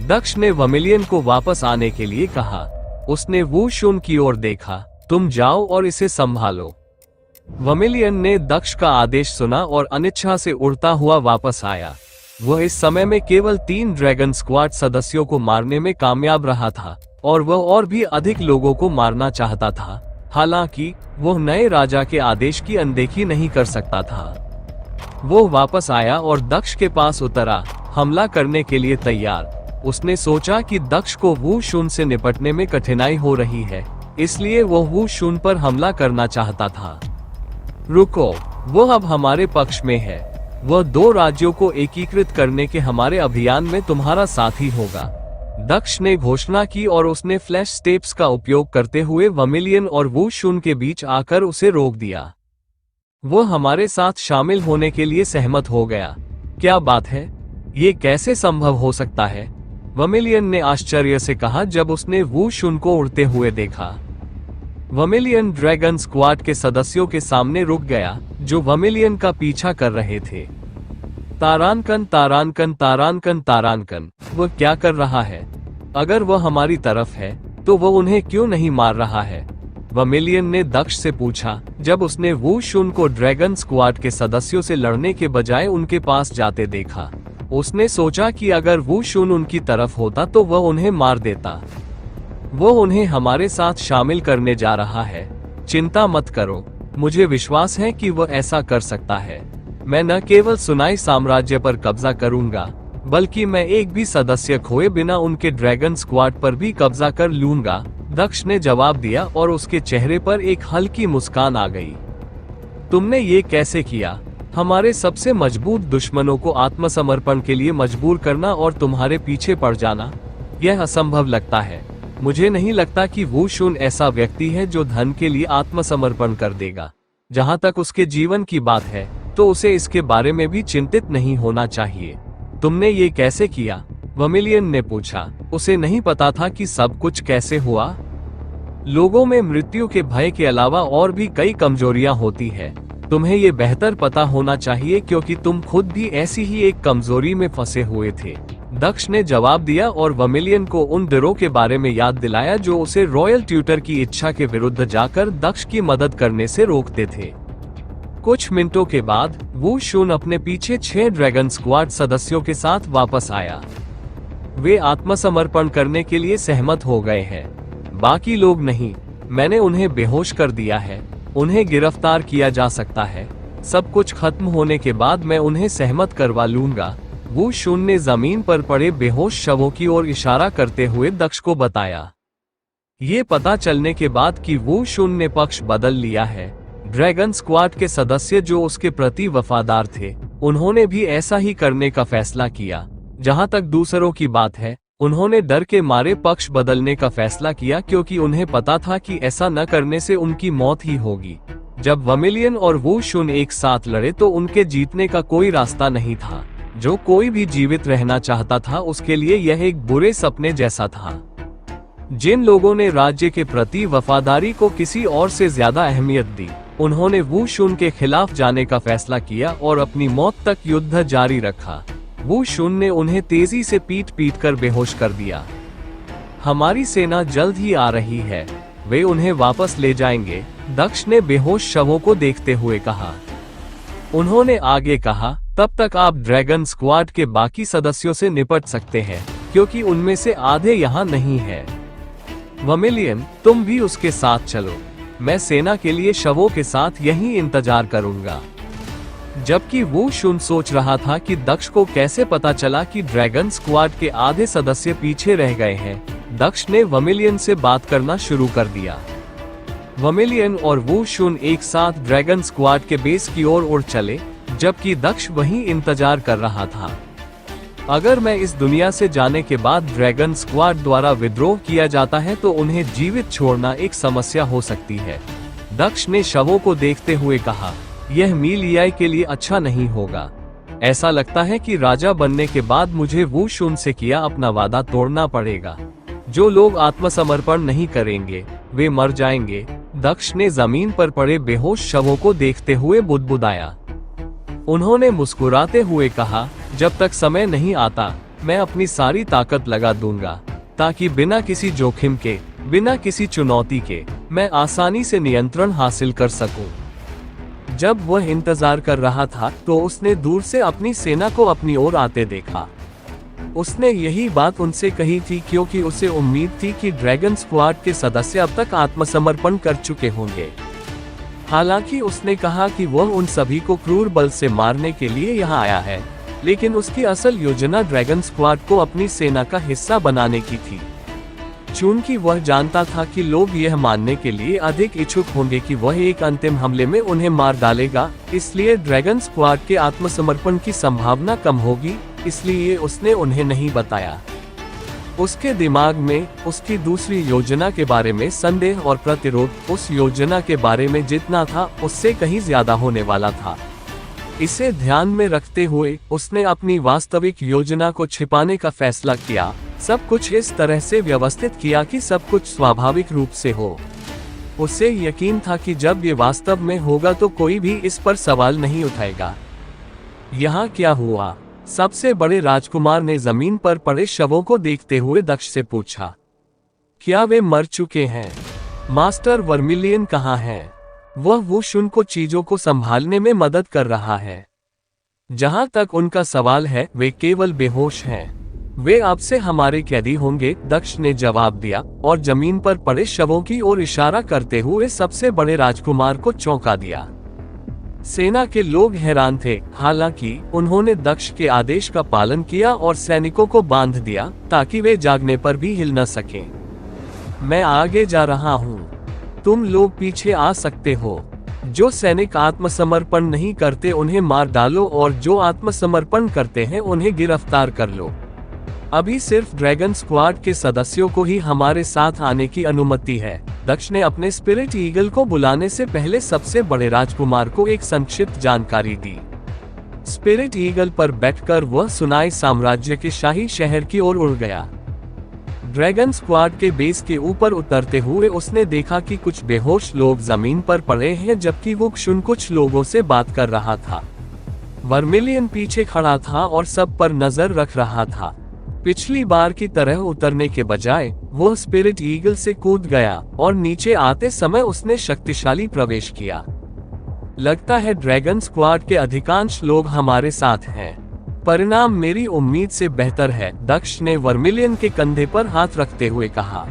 दक्ष ने वर्मिलियन को वापस आने के लिए कहा। उसने वू शुन की ओर देखा। तुम जाओ और इसे संभालो। वर्मिलियन ने दक्ष का आदेश सुना और अनिच्छा से उड़ता हुआ वापस आया। वह इस समय में केवल 3 ड्रैगन स्क्वाड सदस्यों को मारने में कामयाब रहा था और वह और भी अधिक लोगों को मारना चाहता था। हालांकि वह नए राजा के आदेश की अनदेखी नहीं कर सकता था। वो वापस आया और दक्ष के पास उतरा, हमला करने के लिए तैयार। उसने सोचा कि दक्ष को वू शुन से निपटने में कठिनाई हो रही है, इसलिए वह वू शुन पर हमला करना चाहता था। रुको, वह अब हमारे पक्ष में है। वह 2 राज्यों को एकीकृत करने के हमारे अभियान में तुम्हारा साथी होगा, दक्ष ने घोषणा की और उसने फ्लैश स्टेप्स का उपयोग करते हुए वर्मिलियन और वू शुन के बीच आकर उसे रोक दिया। वह हमारे साथ शामिल होने के लिए सहमत हो गया। क्या बात है, ये कैसे संभव हो सकता है? वर्मिलियन ने आश्चर्य से कहा जब उसने वू शुन को उड़ते हुए देखा। वर्मिलियन ड्रैगन स्क्वाड के सदस्यों के सामने रुक गया, जो वर्मिलियन का पीछा कर रहे थे। तारानकन तारानकन तारानकन तारानकन, वह क्या कर रहा है? अगर वह हमारी तरफ है तो वह उन्हें क्यों नहीं मार रहा है? वर्मिलियन ने दक्ष से पूछा, जब उसने वू शुन को ड्रैगन स्क्वाड के सदस्यों से लड़ने के बजाय उनके पास जाते देखा। उसने सोचा कि अगर वू शुन उनकी तरफ होता तो वह उन्हें मार देता। वो उन्हें हमारे साथ शामिल करने जा रहा है। चिंता मत करो, मुझे विश्वास है कि वह ऐसा कर सकता है। मैं न केवल सुनाई साम्राज्य पर कब्जा करूंगा, बल्कि मैं एक भी सदस्य खोए बिना उनके ड्रैगन स्क्वाड पर भी कब्जा कर लूंगा, दक्ष ने जवाब दिया और उसके चेहरे पर एक हल्की मुस्कान आ गई। तुमने ये कैसे किया? हमारे सबसे मजबूत दुश्मनों को आत्मसमर्पण के लिए मजबूर करना और तुम्हारे पीछे पड़ जाना, यह असंभव लगता है। मुझे नहीं लगता कि वू शुन ऐसा व्यक्ति है जो धन के लिए आत्मसमर्पण कर देगा। जहां तक उसके जीवन की बात है तो उसे इसके बारे में भी चिंतित नहीं होना चाहिए। तुमने ये कैसे किया? वर्मिलियन ने पूछा। उसे नहीं पता था कि सब कुछ कैसे हुआ। लोगों में मृत्यु के भय के अलावा और भी कई कमजोरियां होती है। तुम्हें ये बेहतर पता होना चाहिए क्योंकि तुम खुद भी ऐसी ही एक कमजोरी में फंसे हुए थे, दक्ष ने जवाब दिया और वर्मिलियन को उन डरों के बारे में याद दिलाया जो उसे रॉयल ट्यूटर की इच्छा के विरुद्ध जाकर दक्ष की मदद करने से रोकते थे। कुछ मिनटों के बाद वू शुन अपने पीछे 6 ड्रैगन स्क्वाड सदस्यों के साथ वापस आया। वे आत्मसमर्पण करने के लिए सहमत हो गए हैं। बाकी लोग नहीं, मैंने उन्हें बेहोश कर दिया है। उन्हें गिरफ्तार किया जा सकता है। सब कुछ खत्म होने के बाद मैं उन्हें सहमत करवा लूंगा। वू शुन ने जमीन पर पड़े बेहोश शवों की ओर इशारा करते हुए दक्ष को बताया। ये पता चलने के बाद कि वू शुन ने पक्ष बदल लिया है। ड्रैगन स्क्वाड के सदस्य जो उसके प्रति वफादार थे, उन्होंने भी ऐसा ही करने का फैसला किया। जहां तक दूसरों की बात है, उन्होंने डर के मारे पक्ष बदलने का फैसला किया, क्योंकि उन्हें पता था कि ऐसा न करने से उनकी मौत ही होगी। जब वर्मिलियन और वू शुन एक साथ लड़े तो उनके जीतने का कोई रास्ता नहीं था। जो कोई भी जीवित रहना चाहता था उसके लिए यह एक बुरे सपने जैसा था। जिन लोगों ने राज्य के प्रति वफादारी को किसी और से ज्यादा अहमियत दी, उन्होंने वू शुन के खिलाफ जाने का फैसला किया और अपनी मौत तक युद्ध जारी रखा। वू शुन ने उन्हें तेजी से पीट पीट कर बेहोश कर दिया। हमारी सेना जल्द ही आ रही है, वे उन्हें वापस ले जाएंगे, दक्ष ने बेहोश शवों को देखते हुए कहा। उन्होंने आगे कहा, तब तक आप ड्रैगन स्क्वाड के बाकी सदस्यों से निपट सकते हैं, क्योंकि उनमें से आधे यहाँ नहीं है। वर्मिलियन, तुम भी उसके साथ चलो। मैं सेना के लिए शवों के साथ यहीं इंतजार करूंगा। जबकि वू शुन सोच रहा था कि दक्ष को कैसे पता चला कि ड्रैगन स्क्वाड के आधे सदस्य पीछे रह गए हैं, दक्ष ने वर्मिलियन से बात करना शुरू कर दिया। वर्मिलियन और वू शुन एक साथ ड्रैगन स्क्वाड के बेस की ओर उड़ चले, जबकि दक्ष वहीं इंतजार कर रहा था। अगर मैं इस दुनिया से जाने के बाद ड्रैगन स्क्वाड द्वारा विद्रोह किया जाता है तो उन्हें जीवित छोड़ना एक समस्या हो सकती है, दक्ष ने शवों को देखते हुए कहा। यह मीलियाई के लिए अच्छा नहीं होगा। ऐसा लगता है कि राजा बनने के बाद मुझे वू शुन से किया अपना वादा तोड़ना पड़ेगा। जो लोग आत्मसमर्पण नहीं करेंगे वे मर जाएंगे, दक्ष ने जमीन पर पड़े बेहोश शवों को देखते हुए बुदबुदाया। उन्होंने मुस्कुराते हुए कहा, जब तक समय नहीं आता मैं अपनी सारी ताकत लगा दूंगा, ताकि बिना किसी जोखिम के, बिना किसी चुनौती के मैं आसानी से नियंत्रण हासिल कर सकूं। जब वह इंतजार कर रहा था तो उसने दूर से अपनी सेना को अपनी ओर आते देखा। उसने यही बात उनसे कही थी क्योंकि उसे उम्मीद थी कि ड्रैगन स्क्वाड के सदस्य अब तक आत्मसमर्पण कर चुके होंगे। हालांकि उसने कहा कि वह उन सभी को क्रूर बल से मारने के लिए यहाँ आया है, लेकिन उसकी असल योजना ड्रैगन स्क्वाड को अपनी सेना का हिस्सा बनाने की थी। चूंकि वह जानता था कि लोग यह मानने के लिए अधिक इच्छुक होंगे कि वह एक अंतिम हमले में उन्हें मार डालेगा, इसलिए ड्रैगन स्क्वाड के आत्मसमर्पण की संभावना कम होगी, इसलिए उसने उन्हें नहीं बताया। उसके दिमाग में उसकी दूसरी योजना के बारे में संदेह और प्रतिरोध उस योजना के बारे में जितना था उससे कहीं ज्यादा होने वाला था। इसे ध्यान में रखते हुए उसने अपनी वास्तविक योजना को छिपाने का फैसला किया। सब कुछ इस तरह से व्यवस्थित किया कि सब कुछ स्वाभाविक रूप से हो। उसे यकीन था कि जब ये वास्तव में होगा तो कोई भी इस पर सवाल नहीं उठाएगा। यहाँ क्या हुआ? सबसे बड़े राजकुमार ने जमीन पर पड़े शवों को देखते हुए दक्ष से पूछा। क्या वे मर चुके हैं? मास्टर वर्मिलियन कहाँ है? वह वू शुन को चीजों को संभालने में मदद कर रहा है। जहां तक उनका सवाल है, वे केवल बेहोश हैं। वे अब से हमारे कैदी होंगे, दक्ष ने जवाब दिया और जमीन पर पड़े शवों की ओर इशारा करते हुए सबसे बड़े राजकुमार को चौंका दिया। सेना के लोग हैरान थे, हालांकि उन्होंने दक्ष के आदेश का पालन किया और सैनिकों को बांध दिया ताकि वे जागने पर भी हिल न सकें। मैं आगे जा रहा हूँ, तुम लोग पीछे आ सकते हो। जो सैनिक आत्मसमर्पण नहीं करते उन्हें मार डालो और जो आत्मसमर्पण करते हैं उन्हें गिरफ्तार कर लो। अभी सिर्फ ड्रैगन स्क्वाड के सदस्यों को ही हमारे साथ आने की अनुमति है। दक्ष ने अपने स्पिरिट ईगल को बुलाने से पहले सबसे बड़े राजकुमार को एक संक्षिप्त जानकारी दी। स्पिरिट ईगल पर बैठकर वह सुनाई साम्राज्य के शाही शहर की ओर उड़ गया। ड्रैगन स्क्वाड के बेस के ऊपर उतरते हुए उसने देखा कि कुछ बेहोश लोग जमीन पर पड़े हैं, जबकि वू शुन कुछ लोगों से बात कर रहा था। वर्मिलियन पीछे खड़ा था और सब पर नजर रख रहा था। पिछली बार की तरह उतरने के बजाय वह स्पिरिट ईगल से कूद गया और नीचे आते समय उसने शक्तिशाली प्रवेश किया। लगता है ड्रैगन स्क्वाड के अधिकांश लोग हमारे साथ हैं। परिणाम मेरी उम्मीद से बेहतर है, दक्ष ने वर्मिलियन के कंधे पर हाथ रखते हुए कहा।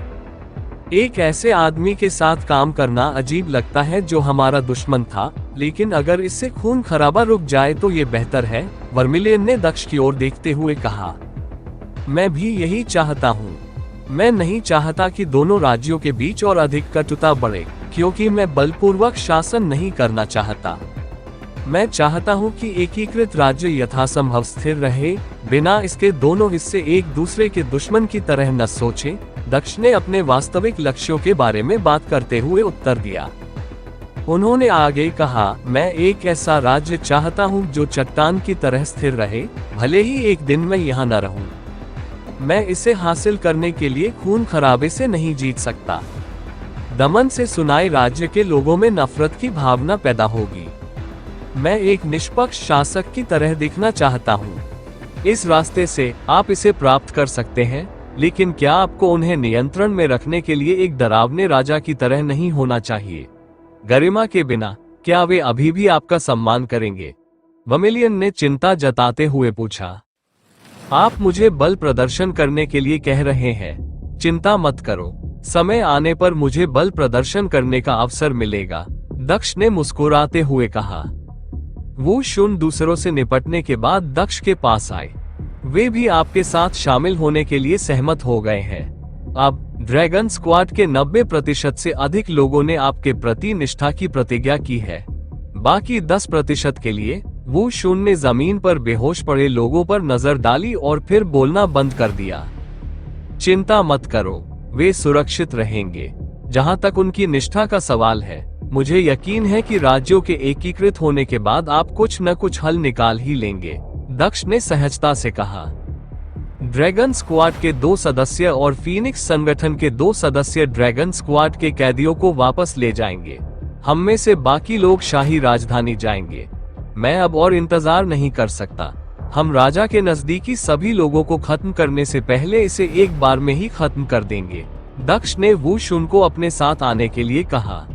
एक ऐसे आदमी के साथ काम करना अजीब लगता है जो हमारा दुश्मन था, लेकिन अगर इससे खून खराबा रुक जाए तो ये बेहतर है, वर्मिलियन ने दक्ष की ओर देखते हुए कहा। मैं भी यही चाहता हूँ। मैं नहीं चाहता कि दोनों राज्यों के बीच और अधिक कटुता बढ़े, क्योंकि मैं बलपूर्वक शासन नहीं करना चाहता। मैं चाहता हूँ कि एकीकृत राज्य यथासंभव स्थिर रहे, बिना इसके दोनों हिस्से एक दूसरे के दुश्मन की तरह न सोचें। दक्ष ने अपने वास्तविक लक्ष्यों के बारे में बात करते हुए उत्तर दिया। उन्होंने आगे कहा, मैं एक ऐसा राज्य चाहता हूँ जो चट्टान की तरह स्थिर रहे, भले ही एक दिन मैं यहाँ न रहूँ। मैं इसे हासिल करने के लिए खून खराबे से नहीं जीत सकता। दमन से सुनाए राज्य के लोगों में नफरत की भावना पैदा होगी। मैं एक निष्पक्ष शासक की तरह दिखना चाहता हूँ। इस रास्ते से आप इसे प्राप्त कर सकते हैं, लेकिन क्या आपको उन्हें नियंत्रण में रखने के लिए एक डरावने राजा की तरह नहीं होना चाहिए? गरिमा के बिना क्या वे अभी भी आपका सम्मान करेंगे? वर्मिलियन ने चिंता जताते हुए पूछा। आप मुझे बल प्रदर्शन करने के लिए कह रहे हैं? चिंता मत करो, समय आने पर मुझे बल प्रदर्शन करने का अवसर मिलेगा, दक्ष ने मुस्कुराते हुए कहा। वो शून्य दूसरों से निपटने के बाद दक्ष के पास आए। वे भी आपके साथ शामिल होने के लिए सहमत हो गए हैं। अब ड्रैगन स्क्वाड के 90% से अधिक लोगों ने आपके प्रति निष्ठा की प्रतिज्ञा की है। बाकी 10% के लिए वो शून्य ने जमीन पर बेहोश पड़े लोगों पर नजर डाली और फिर बोलना बंद कर दिया। चिंता मत करो, वे सुरक्षित रहेंगे। जहां तक उनकी निष्ठा का सवाल है, मुझे यकीन है कि राज्यों के एकीकृत होने के बाद आप कुछ न कुछ हल निकाल ही लेंगे, दक्ष ने सहजता से कहा। ड्रैगन स्क्वाड के 2 सदस्य और फीनिक्स संगठन के 2 सदस्य ड्रैगन स्क्वाड के कैदियों को वापस ले जाएंगे। हम में से बाकी लोग शाही राजधानी जाएंगे। मैं अब और इंतजार नहीं कर सकता। हम राजा के नजदीकी सभी लोगों को खत्म करने से पहले इसे एक बार में ही खत्म कर देंगे, दक्ष ने वू शुन को अपने साथ आने के लिए कहा।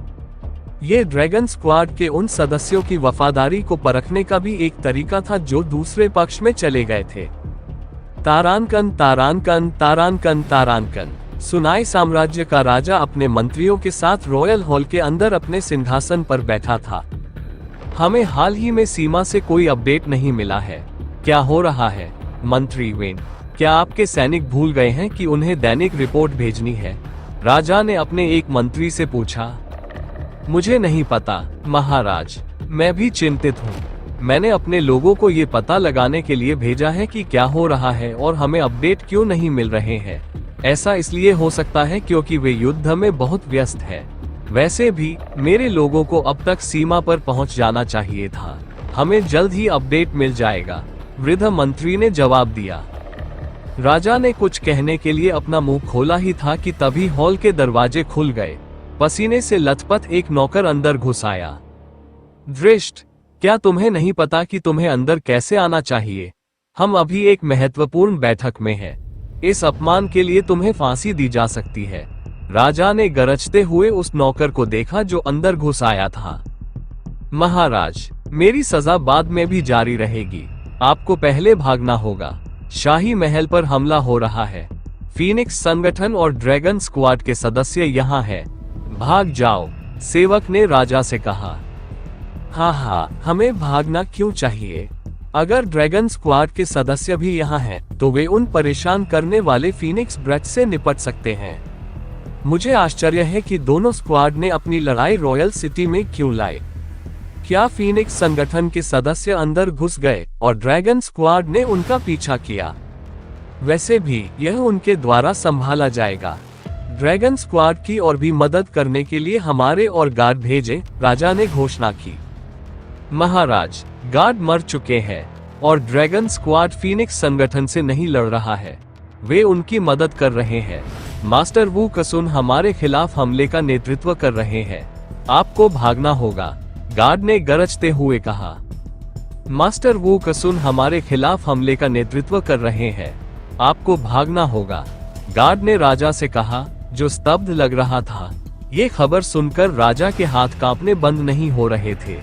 ये ड्रैगन स्क्वाड के उन सदस्यों की वफादारी को परखने का भी एक तरीका था जो दूसरे पक्ष में चले गए थे। तारानकन तारानकन तारानकन तारानकन। सुनाई साम्राज्य का राजा अपने मंत्रियों के साथ रॉयल हॉल के अंदर अपने सिंहासन पर बैठा था। हमें हाल ही में सीमा से कोई अपडेट नहीं मिला है। क्या हो रहा है मंत्री वेन? क्या आपके सैनिक भूल गए हैं कि उन्हें दैनिक रिपोर्ट भेजनी है? राजा ने अपने एक मंत्री से पूछा। मुझे नहीं पता महाराज, मैं भी चिंतित हूँ। मैंने अपने लोगों को ये पता लगाने के लिए भेजा है कि क्या हो रहा है और हमें अपडेट क्यों नहीं मिल रहे हैं। ऐसा इसलिए हो सकता है क्योंकि वे युद्ध में बहुत व्यस्त है। वैसे भी मेरे लोगों को अब तक सीमा पर पहुंच जाना चाहिए था। हमें जल्द ही अपडेट मिल जाएगा, वृद्ध मंत्री ने जवाब दिया। राजा ने कुछ कहने के लिए अपना मुंह खोला ही था कि तभी हॉल के दरवाजे खुल गए। पसीने से लथपथ एक नौकर अंदर घुस आया। दृष्ट, क्या तुम्हें नहीं पता कि तुम्हें अंदर कैसे आना चाहिए? हम अभी एक महत्वपूर्ण बैठक में हैं। इस अपमान के लिए तुम्हें फांसी दी जा सकती है। राजा ने गरजते हुए उस नौकर को देखा जो अंदर घुस आया था। महाराज, मेरी सजा बाद में भी जारी रहेगी। आपको पहले भागना होगा। शाही महल पर हमला हो रहा है। फीनिक्स संगठन और ड्रैगन स्क्वाड के सदस्य यहाँ हैं। भाग जाओ, सेवक ने राजा से कहा। हाँ, हमें भागना क्यों चाहिए? अगर ड्रैगन स्क्वाड के सदस्य भी यहाँ हैं, तो वे उन परेशान करने वाले फीनिक्स ब्रेथ से निपट सकते हैं। मुझे आश्चर्य है कि दोनों स्क्वाड ने अपनी लड़ाई रॉयल सिटी में क्यों लाई। क्या फीनिक्स संगठन के सदस्य अंदर घुस गए और ड्रैगन स्क्वाड ने उनका पीछा किया? वैसे भी यह उनके द्वारा संभाला जाएगा। ड्रैगन स्क्वाड की और भी मदद करने के लिए हमारे और गार्ड भेजे, राजा ने घोषणा की। महाराज, गार्ड मर चुके हैं और ड्रैगन स्क्वाड फीनिक्स संगठन से नहीं लड़ रहा है। वे उनकी मदद कर रहे हैं। मास्टर वू कसुन हमारे खिलाफ हमले का नेतृत्व कर रहे हैं। आपको भागना होगा, गार्ड ने गरजते हुए कहा। मास्टर वू कसुन हमारे खिलाफ हमले का नेतृत्व कर रहे हैं। आपको भागना होगा, गार्ड ने राजा से कहा, जो स्तब्ध लग रहा था। ये खबर सुनकर राजा के हाथ कांपने बंद नहीं हो रहे थे।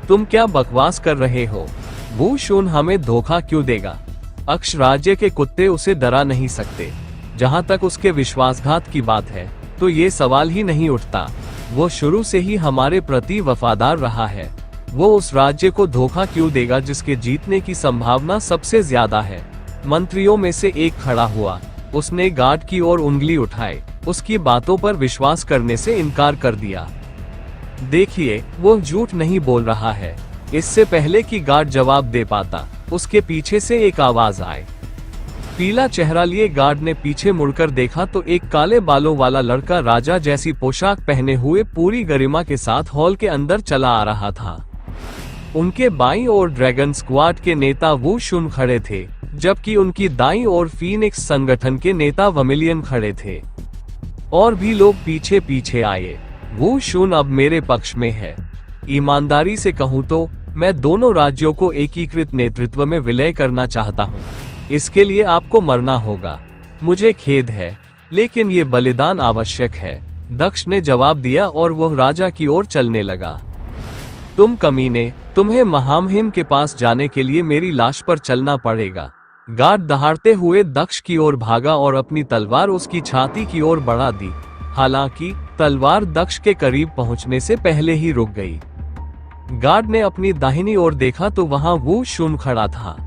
तुम क्या बकवास कर रहे हो? वू शुन हमें धोखा क्यों देगा? अक्ष राज्य के कुत्ते उसे डरा नहीं सकते। जहां तक उसके विश्वासघात की बात है, तो ये सवाल ही नहीं उठता। वो शुरू से ही हमारे प्रति वफादार रहा है। वो उस राज्य को धोखा क्यों देगा जिसके जीतने की संभावना सबसे ज्यादा है। मंत्रियों में से एक खड़ा हुआ। उसने गार्ड की ओर उंगली उठाई। उसकी बातों पर विश्वास करने से इनकार कर दिया। देखिए, वो झूठ नहीं बोल रहा है। इससे पहले कि गार्ड जवाब दे पाता, उसके पीछे से एक आवाज आई। पीला चेहरा लिए गार्ड ने पीछे मुड़कर देखा तो एक काले बालों वाला लड़का राजा जैसी पोशाक पहने हुए पूरी गरिमा के साथ हॉल के अंदर चला आ रहा था। उनके बाईं ओर ड्रैगन स्क्वाड के नेता वू शुन खड़े थे, जबकि उनकी दाईं ओर फीनिक्स संगठन के नेता वर्मिलियन खड़े थे। और भी लोग पीछे पीछे आए। वू शुन अब मेरे पक्ष में है। ईमानदारी से कहूँ तो मैं दोनों राज्यों को एकीकृत नेतृत्व में विलय करना चाहता हूँ। इसके लिए आपको मरना होगा। मुझे खेद है, लेकिन ये बलिदान आवश्यक है, दक्ष ने जवाब दिया और वह राजा की ओर चलने लगा। तुम कमीने, तुम्हें महामहिम के पास जाने के लिए मेरी लाश पर चलना पड़ेगा। गार्ड दहाड़ते हुए दक्ष की ओर भागा और अपनी तलवार उसकी छाती की ओर बढ़ा दी। हालांकि तलवार दक्ष के करीब पहुंचने से पहले ही रुक गई। गार्ड ने अपनी दाहिनी ओर देखा तो वहां वू शुन खड़ा था।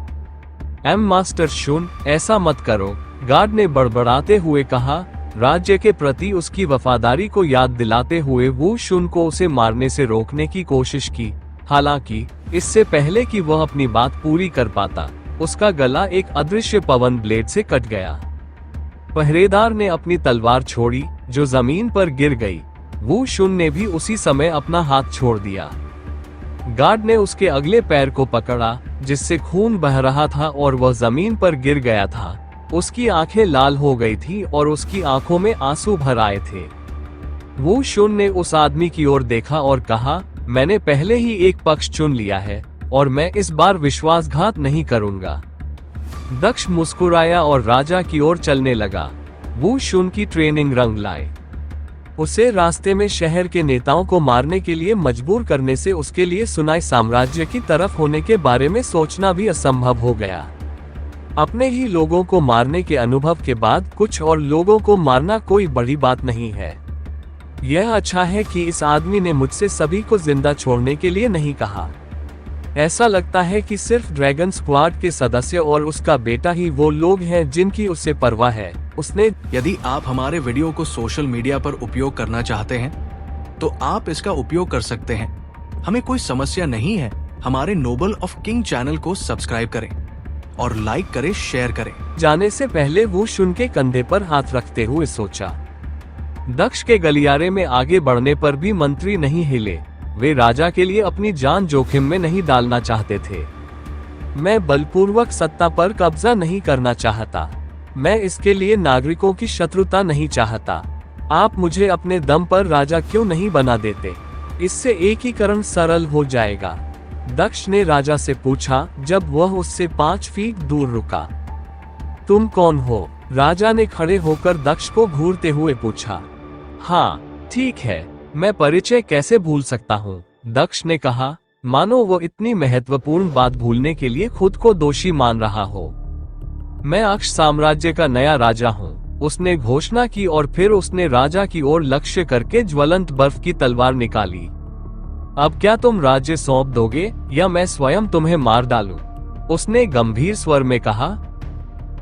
मास्टर शुन, ऐसा मत करो, गार्ड ने बड़बड़ाते हुए कहा। राज्य के प्रति उसकी वफादारी को याद दिलाते हुए वू शुन को उसे मारने से रोकने की कोशिश की। हालांकि इससे पहले कि वह अपनी बात पूरी कर पाता, उसका गला एक अदृश्य पवन ब्लेड से कट गया। पहरेदार ने अपनी तलवार छोड़ी, जो जमीन पर गिर गई। वू शुन ने भी उसी समय अपना हाथ छोड़ दिया। गार्ड ने उसके अगले पैर को पकड़ा, जिससे खून बह रहा था और वह जमीन पर गिर गया था। उसकी आंखें लाल हो गई थी और उसकी आंखों में आंसू भर आए थे। वू शुन ने उस आदमी की ओर देखा और कहा, मैंने पहले ही एक पक्ष चुन लिया है और मैं इस बार विश्वासघात नहीं करूंगा। दक्ष मुस्कुराया और राजा की ओर चलने लगा। वू शुन की ट्रेनिंग रंग लाई। उसे रास्ते में शहर के नेताओं को मारने के लिए मजबूर करने से उसके लिए सुनाई साम्राज्य की तरफ होने के बारे में सोचना भी असंभव हो गया। अपने ही लोगों को मारने के अनुभव के बाद कुछ और लोगों को मारना कोई बड़ी बात नहीं है। यह अच्छा है कि इस आदमी ने मुझसे सभी को जिंदा छोड़ने के लिए नहीं कहा। ऐसा लगता है कि सिर्फ ड्रैगन स्क्वाड के सदस्य और उसका बेटा ही वो लोग हैं जिनकी उससे परवाह है। उसने यदि आप हमारे वीडियो को सोशल मीडिया पर उपयोग करना चाहते हैं तो आप इसका उपयोग कर सकते हैं। हमें कोई समस्या नहीं है। हमारे नोबल ऑफ किंग चैनल को सब्सक्राइब करें और लाइक करें, शेयर करें। जाने से पहले वो शुन के कंधे पर हाथ रखते हुए सोचा। दक्ष के गलियारे में आगे बढ़ने पर भी मंत्री नहीं हिले। वे राजा के लिए अपनी जान जोखिम में नहीं डालना चाहते थे। मैं बलपूर्वक सत्ता पर कब्जा नहीं करना चाहता। मैं इसके लिए नागरिकों की शत्रुता नहीं चाहता। आप मुझे अपने दम पर राजा क्यों नहीं बना देते? इससे एकीकरण सरल हो जाएगा। दक्ष ने राजा से पूछा, जब वह उससे 5 फीट दूर रुका। तुम कौन हो? राजा ने खड़े होकर दक्ष को घूरते हुए पूछा। हाँ, ठीक है, मैं परिचय कैसे भूल सकता हूँ? दक्ष ने कहा, मानो वो इतनी महत्वपूर्ण बात भूलने के लिए खुद को दोषी मान रहा हो। मैं अक्ष साम्राज्य का नया राजा हूँ, उसने घोषणा की और फिर उसने राजा की ओर लक्ष्य करके ज्वलंत बर्फ की तलवार निकाली। अब क्या तुम राज्य सौंप दोगे या मैं स्वयं तुम्हें मार डालूं? उसने गंभीर स्वर में कहा।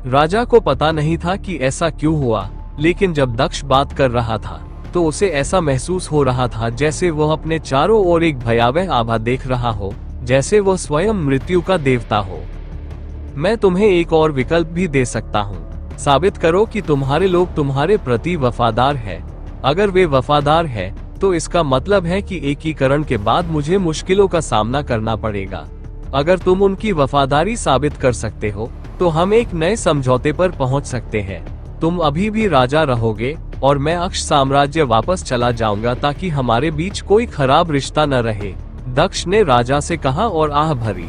राजा को पता नहीं था कि ऐसा क्यों हुआ, लेकिन जब दक्ष बात कर रहा था तो उसे ऐसा महसूस हो रहा था जैसे वह अपने चारों ओर एक भयावह आभा देख रहा हो, जैसे वह स्वयं मृत्यु का देवता हो। मैं तुम्हें एक और विकल्प भी दे सकता हूँ। साबित करो कि तुम्हारे लोग तुम्हारे प्रति वफादार हैं। अगर वे वफादार हैं, तो इसका मतलब है कि एकीकरण के बाद मुझे मुश्किलों का सामना करना पड़ेगा। अगर तुम उनकी वफादारी साबित कर सकते हो, तो हम एक नए समझौते पर पहुंच सकते हैं। तुम अभी भी राजा रहोगे और मैं अक्ष साम्राज्य वापस चला जाऊंगा ताकि हमारे बीच कोई खराब रिश्ता न रहे। दक्ष ने राजा से कहा और आह भरी।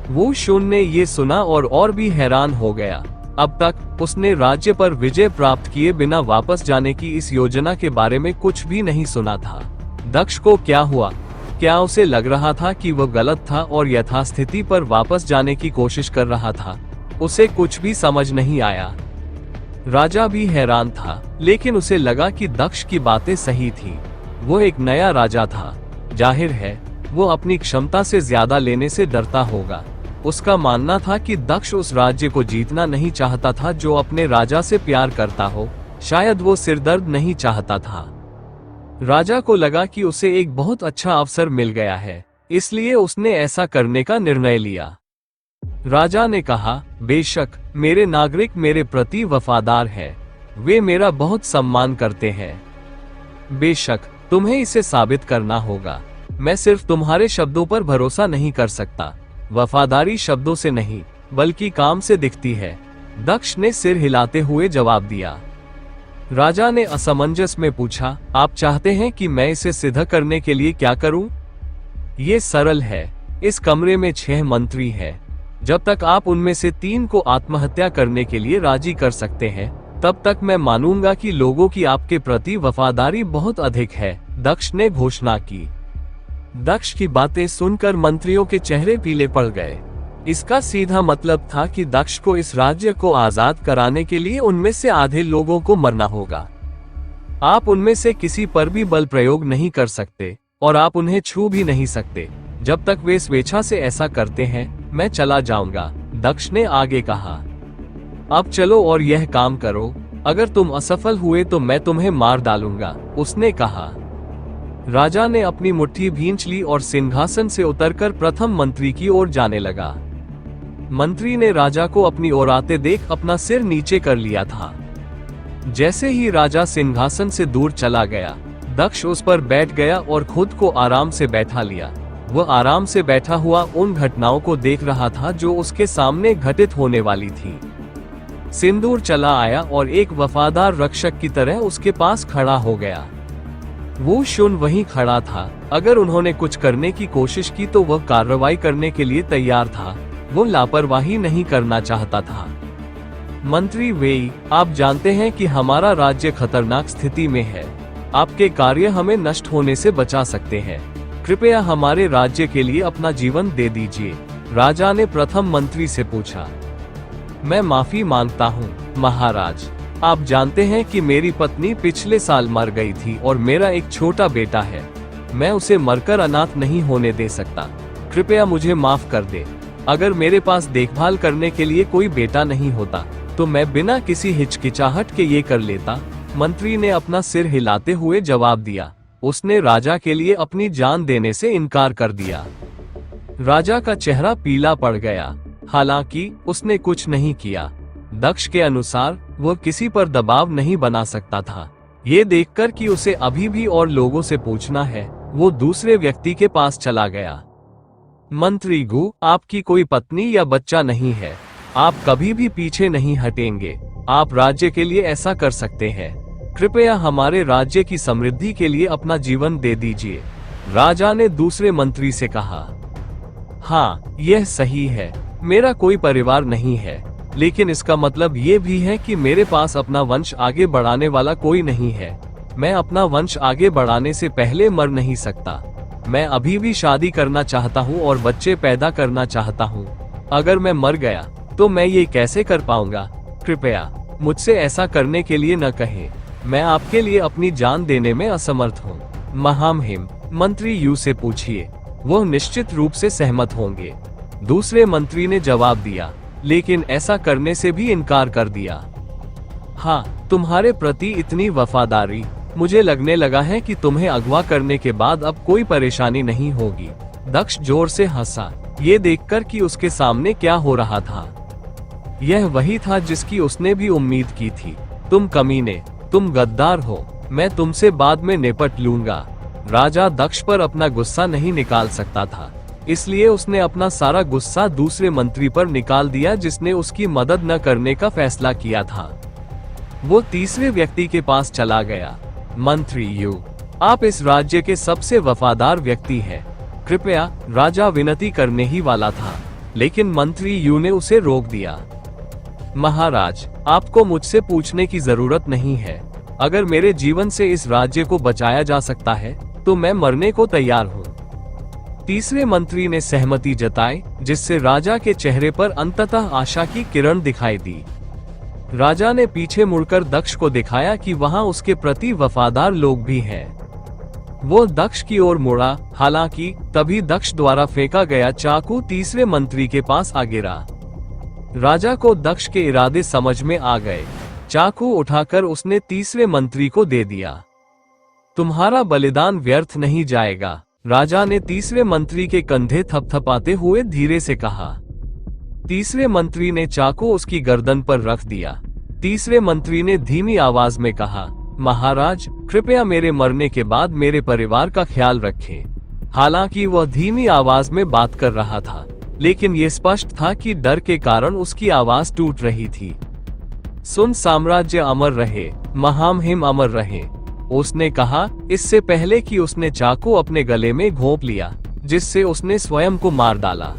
वू शुन ने ये सुना और भी हैरान हो गया। अब तक उसने राज्य पर विजय प्राप्त किए बिना वापस जाने की इस योजना के बारे में कुछ भी नहीं सुना था। दक्ष को क्या हुआ? क्या उसे लग रहा था कि वह गलत था और यथास्थिति पर वापस जाने की कोशिश कर रहा था? उसे कुछ भी समझ नहीं आया। राजा भी हैरान था, लेकिन उसे लगा कि दक्ष की बातें सही थी। वो एक नया राजा था, जाहिर है वो अपनी क्षमता से ज्यादा लेने से डरता होगा। उसका मानना था कि दक्ष उस राज्य को जीतना नहीं चाहता था जो अपने राजा से प्यार करता हो, शायद वो सिरदर्द नहीं चाहता था। राजा को लगा कि उसे एक बहुत अच्छा अवसर मिल गया है, इसलिए उसने ऐसा करने का निर्णय लिया। राजा ने कहा, बेशक मेरे नागरिक मेरे प्रति वफादार हैं, वे मेरा बहुत सम्मान करते हैं। बेशक तुम्हें इसे साबित करना होगा। मैं सिर्फ तुम्हारे शब्दों पर भरोसा नहीं कर सकता। वफादारी शब्दों से नहीं बल्कि काम से दिखती है, दक्ष ने सिर हिलाते हुए जवाब दिया। राजा ने असमंजस में पूछा, आप चाहते हैं कि मैं इसे सिद्ध करने के लिए क्या करूं? ये सरल है। इस कमरे में 6 मंत्री हैं। जब तक आप उनमें से 3 को आत्महत्या करने के लिए राजी कर सकते हैं, तब तक मैं मानूंगा कि लोगों की आपके प्रति वफादारी बहुत अधिक है, दक्ष ने घोषणा की। दक्ष की बातें सुनकर मंत्रियों के चेहरे पीले पड़ गए। इसका सीधा मतलब था कि दक्ष को इस राज्य को आजाद कराने के लिए उनमें से आधे लोगों को मरना होगा। आप उनमें से किसी पर भी बल प्रयोग नहीं कर सकते और आप उन्हें छू भी नहीं सकते। जब तक वे स्वेच्छा से ऐसा करते हैं, मैं चला जाऊंगा, दक्ष ने आगे कहा। अब चलो और यह काम करो। अगर तुम असफल हुए तो मैं तुम्हें मार डालूंगा, उसने कहा। राजा ने अपनी मुट्ठी भींच ली और सिंहासन से उतरकर प्रथम मंत्री की ओर जाने लगा। मंत्री ने राजा को अपनी ओर आते देख अपना सिर नीचे कर लिया था। जैसे ही राजा सिंहासन से दूर चला गया, दक्ष उस पर बैठ गया और खुद को आराम से बैठा लिया। वह आराम से बैठा हुआ उन घटनाओं को देख रहा था जो उसके सामने घटित होने वाली थी। सिंदूर चला आया और एक वफादार रक्षक की तरह उसके पास खड़ा हो गया। वो शुन वहीं खड़ा था। अगर उन्होंने कुछ करने की कोशिश की तो वह कार्रवाई करने के लिए तैयार था। वो लापरवाही नहीं करना चाहता था। मंत्री वेई, आप जानते हैं कि हमारा राज्य खतरनाक स्थिति में है। आपके कार्य हमें नष्ट होने से बचा सकते हैं। कृपया हमारे राज्य के लिए अपना जीवन दे दीजिए, राजा ने प्रथम मंत्री से पूछा। मैं माफी मांगता हूँ महाराज। आप जानते हैं कि मेरी पत्नी पिछले साल मर गई थी और मेरा एक छोटा बेटा है। मैं उसे मरकर अनाथ नहीं होने दे सकता। कृपया मुझे माफ कर दे। अगर मेरे पास देखभाल करने के लिए कोई बेटा नहीं होता तो मैं बिना किसी हिचकिचाहट के ये कर लेता, मंत्री ने अपना सिर हिलाते हुए जवाब दिया। उसने राजा के लिए अपनी जान देने से इनकार कर दिया। राजा का चेहरा पीला पड़ गया, हालांकि उसने कुछ नहीं किया। दक्ष के अनुसार वह किसी पर दबाव नहीं बना सकता था। ये देखकर कि उसे अभी भी और लोगों से पूछना है, वो दूसरे व्यक्ति के पास चला गया। मंत्री गु, आपकी कोई पत्नी या बच्चा नहीं है। आप कभी भी पीछे नहीं हटेंगे। आप राज्य के लिए ऐसा कर सकते हैं। कृपया हमारे राज्य की समृद्धि के लिए अपना जीवन दे दीजिए, राजा ने दूसरे मंत्री से कहा। हाँ, यह सही है। मेरा कोई परिवार नहीं है, लेकिन इसका मतलब ये भी है कि मेरे पास अपना वंश आगे बढ़ाने वाला कोई नहीं है। मैं अपना वंश आगे बढ़ाने से पहले मर नहीं सकता। मैं अभी भी शादी करना चाहता हूँ और बच्चे पैदा करना चाहता हूँ। अगर मैं मर गया तो मैं ये कैसे कर पाऊंगा? कृपया मुझसे ऐसा करने के लिए न कहें। मैं आपके लिए अपनी जान देने में असमर्थ हूँ। महामहिम, मंत्री यू से पूछिए, वो निश्चित रूप से सहमत होंगे, दूसरे मंत्री ने जवाब दिया, लेकिन ऐसा करने से भी इनकार कर दिया। हाँ, तुम्हारे प्रति इतनी वफादारी, मुझे लगने लगा है कि तुम्हें अगवा करने के बाद अब कोई परेशानी नहीं होगी। दक्ष जोर से हंसा, ये देखकर कि उसके सामने क्या हो रहा था। यह वही था जिसकी उसने भी उम्मीद की थी। तुम कमीने, तुम गद्दार हो, मैं तुमसे बाद में निपट लूंगा। राजा दक्ष पर अपना गुस्सा नहीं निकाल सकता था, इसलिए उसने अपना सारा गुस्सा दूसरे मंत्री पर निकाल दिया जिसने उसकी मदद न करने का फैसला किया था। वो तीसरे व्यक्ति के पास चला गया। मंत्री यू, आप इस राज्य के सबसे वफादार व्यक्ति हैं। कृपया, राजा विनती करने ही वाला था, लेकिन मंत्री यू ने उसे रोक दिया। महाराज, आपको मुझसे पूछने की जरूरत नहीं है। अगर मेरे जीवन से इस राज्य को बचाया जा सकता है तो मैं मरने को तैयार हूँ। तीसरे मंत्री ने सहमति जताई, जिससे राजा के चेहरे पर अंततः आशा की किरण दिखाई दी। राजा ने पीछे मुड़कर दक्ष को दिखाया कि वहां उसके प्रति वफादार लोग भी हैं। वो दक्ष की ओर मुड़ा, हालांकि तभी दक्ष द्वारा फेंका गया चाकू तीसरे मंत्री के पास आ गिरा। राजा को दक्ष के इरादे समझ में आ गए। चाकू उठाकर उसने तीसरे मंत्री को दे दिया। तुम्हारा बलिदान व्यर्थ नहीं जाएगा, राजा ने तीसरे मंत्री के कंधे थपथपाते हुए धीरे से कहा। तीसरे मंत्री ने चाकू उसकी गर्दन पर रख दिया। तीसरे मंत्री ने धीमी आवाज में कहा, महाराज, कृपया मेरे मरने के बाद मेरे परिवार का ख्याल रखें। हालांकि वह धीमी आवाज में बात कर रहा था, लेकिन यह स्पष्ट था कि डर के कारण उसकी आवाज टूट रही थी। सुन, साम्राज्य अमर रहे, महामहिम अमर रहे, उसने कहा, इससे पहले कि उसने चाकू अपने गले में घोंप लिया, जिससे उसने स्वयं को मार डाला।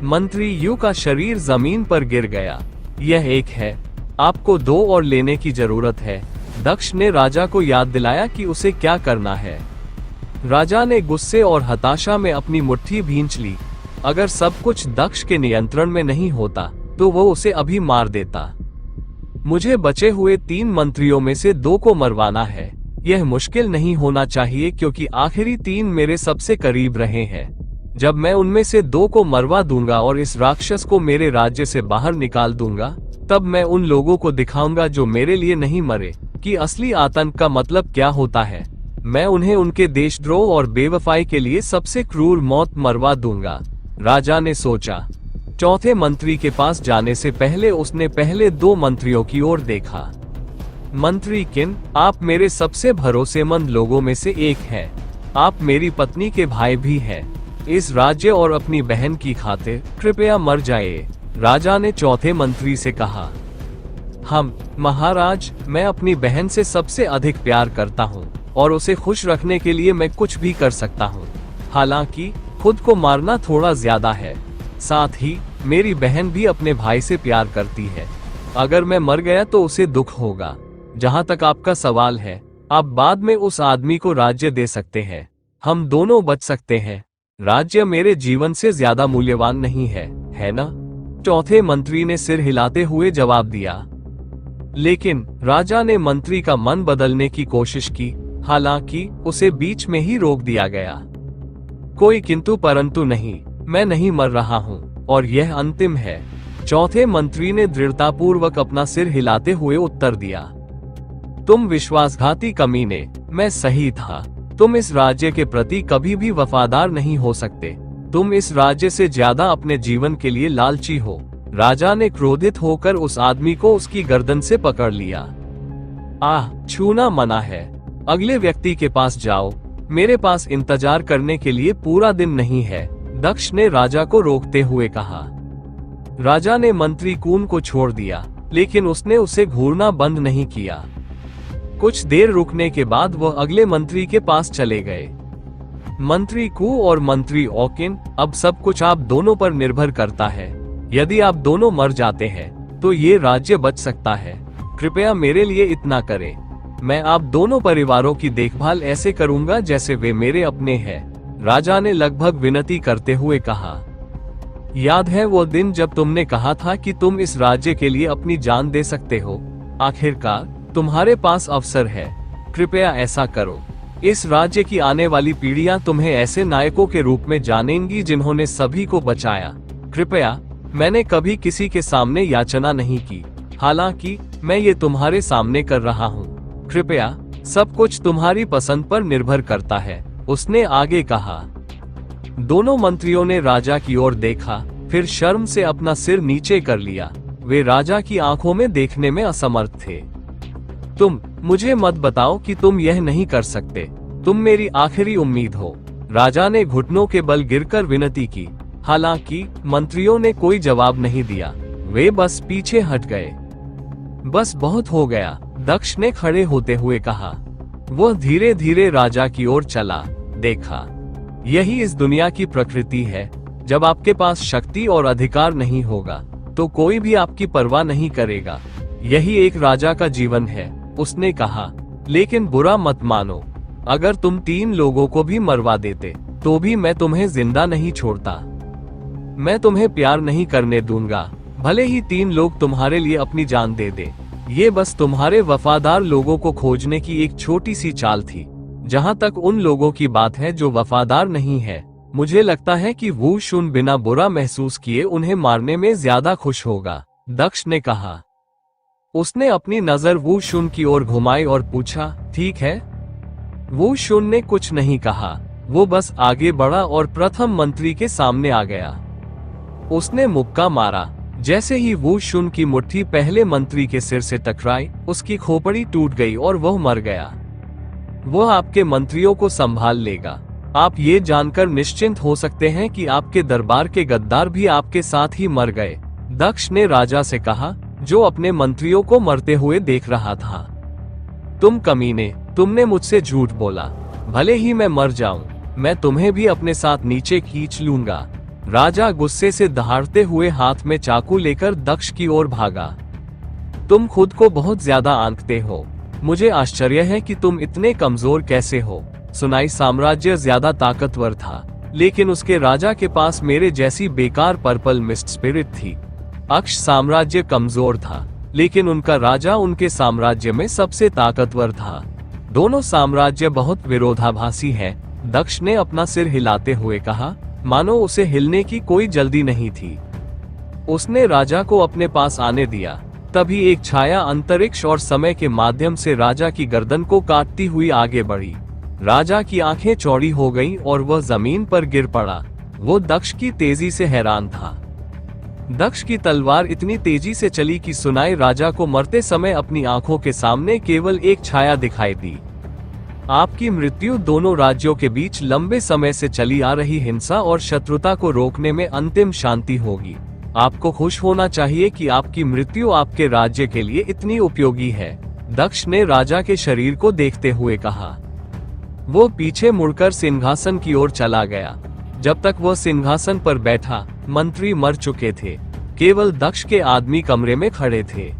मंत्री यू का शरीर जमीन पर गिर गया। यह एक है, आपको 2 और लेने की जरूरत है। दक्ष ने राजा को याद दिलाया कि उसे क्या करना है। राजा ने गुस्से और हताशा में अपनी मुट्ठी भींच ली। अगर सब कुछ दक्ष के नियंत्रण में नहीं होता तो वो उसे अभी मार देता। मुझे बचे हुए 3 मंत्रियों में से 2 को मरवाना है। यह मुश्किल नहीं होना चाहिए क्योंकि आखिरी 3 मेरे सबसे करीब रहे हैं। जब मैं उनमें से 2 को मरवा दूंगा और इस राक्षस को मेरे राज्य से बाहर निकाल दूंगा, तब मैं उन लोगों को दिखाऊंगा जो मेरे लिए नहीं मरे कि असली आतंक का मतलब क्या होता है। मैं उन्हें उनके देशद्रोह और बेवफाई के लिए सबसे क्रूर मौत मरवा दूंगा। राजा ने सोचा। चौथे मंत्री के पास जाने से पहले उसने पहले 2 मंत्रियों की ओर देखा। मंत्री किन, आप मेरे सबसे भरोसेमंद लोगों में से एक हैं। आप मेरी पत्नी के भाई भी हैं। इस राज्य और अपनी बहन की खातिर कृपया मर जाइए, राजा ने चौथे मंत्री से कहा। महाराज, मैं अपनी बहन से सबसे अधिक प्यार करता हूँ और उसे खुश रखने के लिए मैं कुछ भी कर सकता हूँ। हालांकि खुद को मारना थोड़ा ज्यादा है। साथ ही मेरी बहन भी अपने भाई से प्यार करती है। अगर मैं मर गया तो उसे दुख होगा। जहाँ तक आपका सवाल है, आप बाद में उस आदमी को राज्य दे सकते हैं। हम दोनों बच सकते हैं। राज्य मेरे जीवन से ज्यादा मूल्यवान नहीं है ना? चौथे मंत्री ने सिर हिलाते हुए जवाब दिया। लेकिन राजा ने मंत्री का मन बदलने की कोशिश की, हालांकि उसे बीच में ही रोक दिया गया। कोई किंतु परंतु नहीं, मैं नहीं मर रहा हूँ और यह अंतिम है, चौथे मंत्री ने दृढ़तापूर्वक अपना सिर हिलाते हुए उत्तर दिया। तुम विश्वासघाती कमीने, मैं सही था। तुम इस राज्य के प्रति कभी भी वफादार नहीं हो सकते। तुम इस राज्य से ज्यादा अपने जीवन के लिए लालची हो। राजा ने क्रोधित होकर उस आदमी को उसकी गर्दन से पकड़ लिया। छूना मना है। अगले व्यक्ति के पास जाओ। मेरे पास इंतजार करने के लिए पूरा दिन नहीं है, दक्ष ने राजा को रोकते हुए कहा। राजा ने मंत्री कून को छोड़ दिया, लेकिन उसने उसे घूरना बंद नहीं किया। कुछ देर रुकने के बाद वह अगले मंत्री के पास चले गए। मंत्री कू और मंत्री ओकिन, अब सब कुछ आप दोनों पर निर्भर करता है। यदि आप दोनों मर जाते हैं तो ये राज्य बच सकता है। कृपया मेरे लिए इतना करें। मैं आप दोनों परिवारों की देखभाल ऐसे करूंगा जैसे वे मेरे अपने हैं, राजा ने लगभग विनती करते हुए कहा। याद है वो दिन जब तुमने कहा था कि तुम इस राज्य के लिए अपनी जान दे सकते हो? आखिरकार तुम्हारे पास अवसर है। कृपया ऐसा करो। इस राज्य की आने वाली पीढ़ियां तुम्हें ऐसे नायकों के रूप में जानेंगी जिन्होंने सभी को बचाया। कृपया, मैंने कभी किसी के सामने याचना नहीं की, हालांकि मैं ये तुम्हारे सामने कर रहा हूँ। कृपया, सब कुछ तुम्हारी पसंद पर निर्भर करता है, उसने आगे कहा। दोनों मंत्रियों ने राजा की ओर देखा, फिर शर्म से अपना सिर नीचे कर लिया। वे राजा की आंखों में देखने में असमर्थ थे। तुम मुझे मत बताओ कि तुम यह नहीं कर सकते। तुम मेरी आखिरी उम्मीद हो, राजा ने घुटनों के बल गिरकर विनती की। हालांकि मंत्रियों ने कोई जवाब नहीं दिया, वे बस पीछे हट गए। बस बहुत हो गया, दक्ष ने खड़े होते हुए कहा। वह धीरे धीरे राजा की ओर चला। देखा, यही इस दुनिया की प्रकृति है। जब आपके पास शक्ति और अधिकार नहीं होगा तो कोई भी आपकी परवाह नहीं करेगा। यही एक राजा का जीवन है, उसने कहा। लेकिन बुरा मत मानो, अगर तुम 3 लोगों को भी मरवा देते तो भी मैं तुम्हें जिंदा नहीं छोड़ता। मैं तुम्हें प्यार नहीं करने दूंगा, भले ही 3 लोग तुम्हारे लिए अपनी जान दे दे। ये बस तुम्हारे वफादार लोगों को खोजने की एक छोटी सी चाल थी। जहां तक उन लोगों की बात है जो वफादार नहीं है, मुझे लगता है कि वू शुन बिना बुरा महसूस किए उन्हें मारने में ज्यादा खुश होगा, दक्ष ने कहा। उसने अपनी नजर वू शुन की ओर घुमाई और पूछा, ठीक है? वू शुन ने कुछ नहीं कहा। वो बस आगे बढ़ा और प्रथम मंत्री के सामने आ गया। उसने मुक्का मारा। जैसे ही वू शुन की मुट्ठी पहले मंत्री के सिर से टकराई, उसकी खोपड़ी टूट गई और वह मर गया। वह आपके मंत्रियों को संभाल लेगा। आप ये जानकर निश्चिंत हो सकते हैं कि आपके दरबार के गद्दार भी आपके साथ ही मर गए, दक्ष ने राजा से कहा, जो अपने मंत्रियों को मरते हुए देख रहा था। तुम कमीने, तुमने मुझसे झूठ बोला। भले ही मैं मर जाऊं, मैं तुम्हें भी अपने साथ नीचे खींच लूंगा। राजा गुस्से से दहाड़ते हुए हाथ में चाकू लेकर दक्ष की ओर भागा। तुम खुद को बहुत ज्यादा आंकते हो। मुझे आश्चर्य है कि तुम इतने कमजोर कैसे हो। सुनाई साम्राज्य ज्यादा ताकतवर था, लेकिन उसके राजा के पास मेरे जैसी बेकार पर्पल मिस्ट स्पिरिट थी। अक्ष साम्राज्य कमजोर था, लेकिन उनका राजा उनके साम्राज्य में सबसे ताकतवर था। दोनों साम्राज्य बहुत विरोधाभासी हैं, दक्ष ने अपना सिर हिलाते हुए कहा, मानो उसे हिलने की कोई जल्दी नहीं थी। उसने राजा को अपने पास आने दिया। तभी एक छाया अंतरिक्ष और समय के माध्यम से राजा की गर्दन को काटती हुई आगे बढ़ी। राजा की आंखें चौड़ी हो गईं और वह जमीन पर गिर पड़ा। वो दक्ष की तेजी से हैरान था। दक्ष की तलवार इतनी तेजी से चली कि सुनाई राजा को मरते समय अपनी आंखों के सामने केवल एक छाया दिखाई दी। आपकी मृत्यु दोनों राज्यों के बीच लंबे समय से चली आ रही हिंसा और शत्रुता को रोकने में अंतिम शांति होगी। आपको खुश होना चाहिए कि आपकी मृत्यु आपके राज्य के लिए इतनी उपयोगी है, दक्ष ने राजा के शरीर को देखते हुए कहा। वो पीछे मुड़कर सिंहासन की ओर चला गया। जब तक वह सिंहासन पर बैठा, मंत्री मर चुके थे। केवल दक्ष के आदमी कमरे में खड़े थे।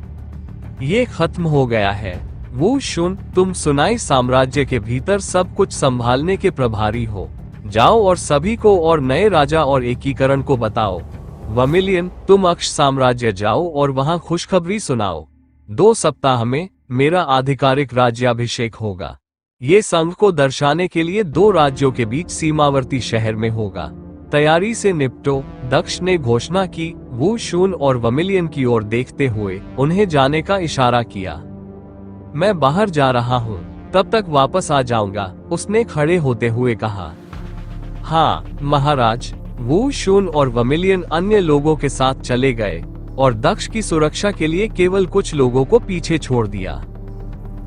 ये खत्म हो गया है। वू शुन, तुम सुनाई साम्राज्य के भीतर सब कुछ संभालने के प्रभारी हो। जाओ और सभी को और नए राजा और एकीकरण को बताओ। वर्मिलियन, तुम अक्ष साम्राज्य जाओ और वहां खुशखबरी सुनाओ। 2 सप्ताह में मेरा आधिकारिक राज्याभिषेक होगा। ये संघ को दर्शाने के लिए 2 राज्यों के बीच सीमावर्ती शहर में होगा। तैयारी से निपटो, दक्ष ने घोषणा की। वू शुन और वर्मिलियन की ओर देखते हुए उन्हें जाने का इशारा किया। मैं बाहर जा रहा हूँ, तब तक वापस आ जाऊंगा, उसने खड़े होते हुए कहा। हाँ महाराज। वू शुन और वर्मिलियन अन्य लोगों के साथ चले गए और दक्ष की सुरक्षा के लिए केवल कुछ लोगों को पीछे छोड़ दिया।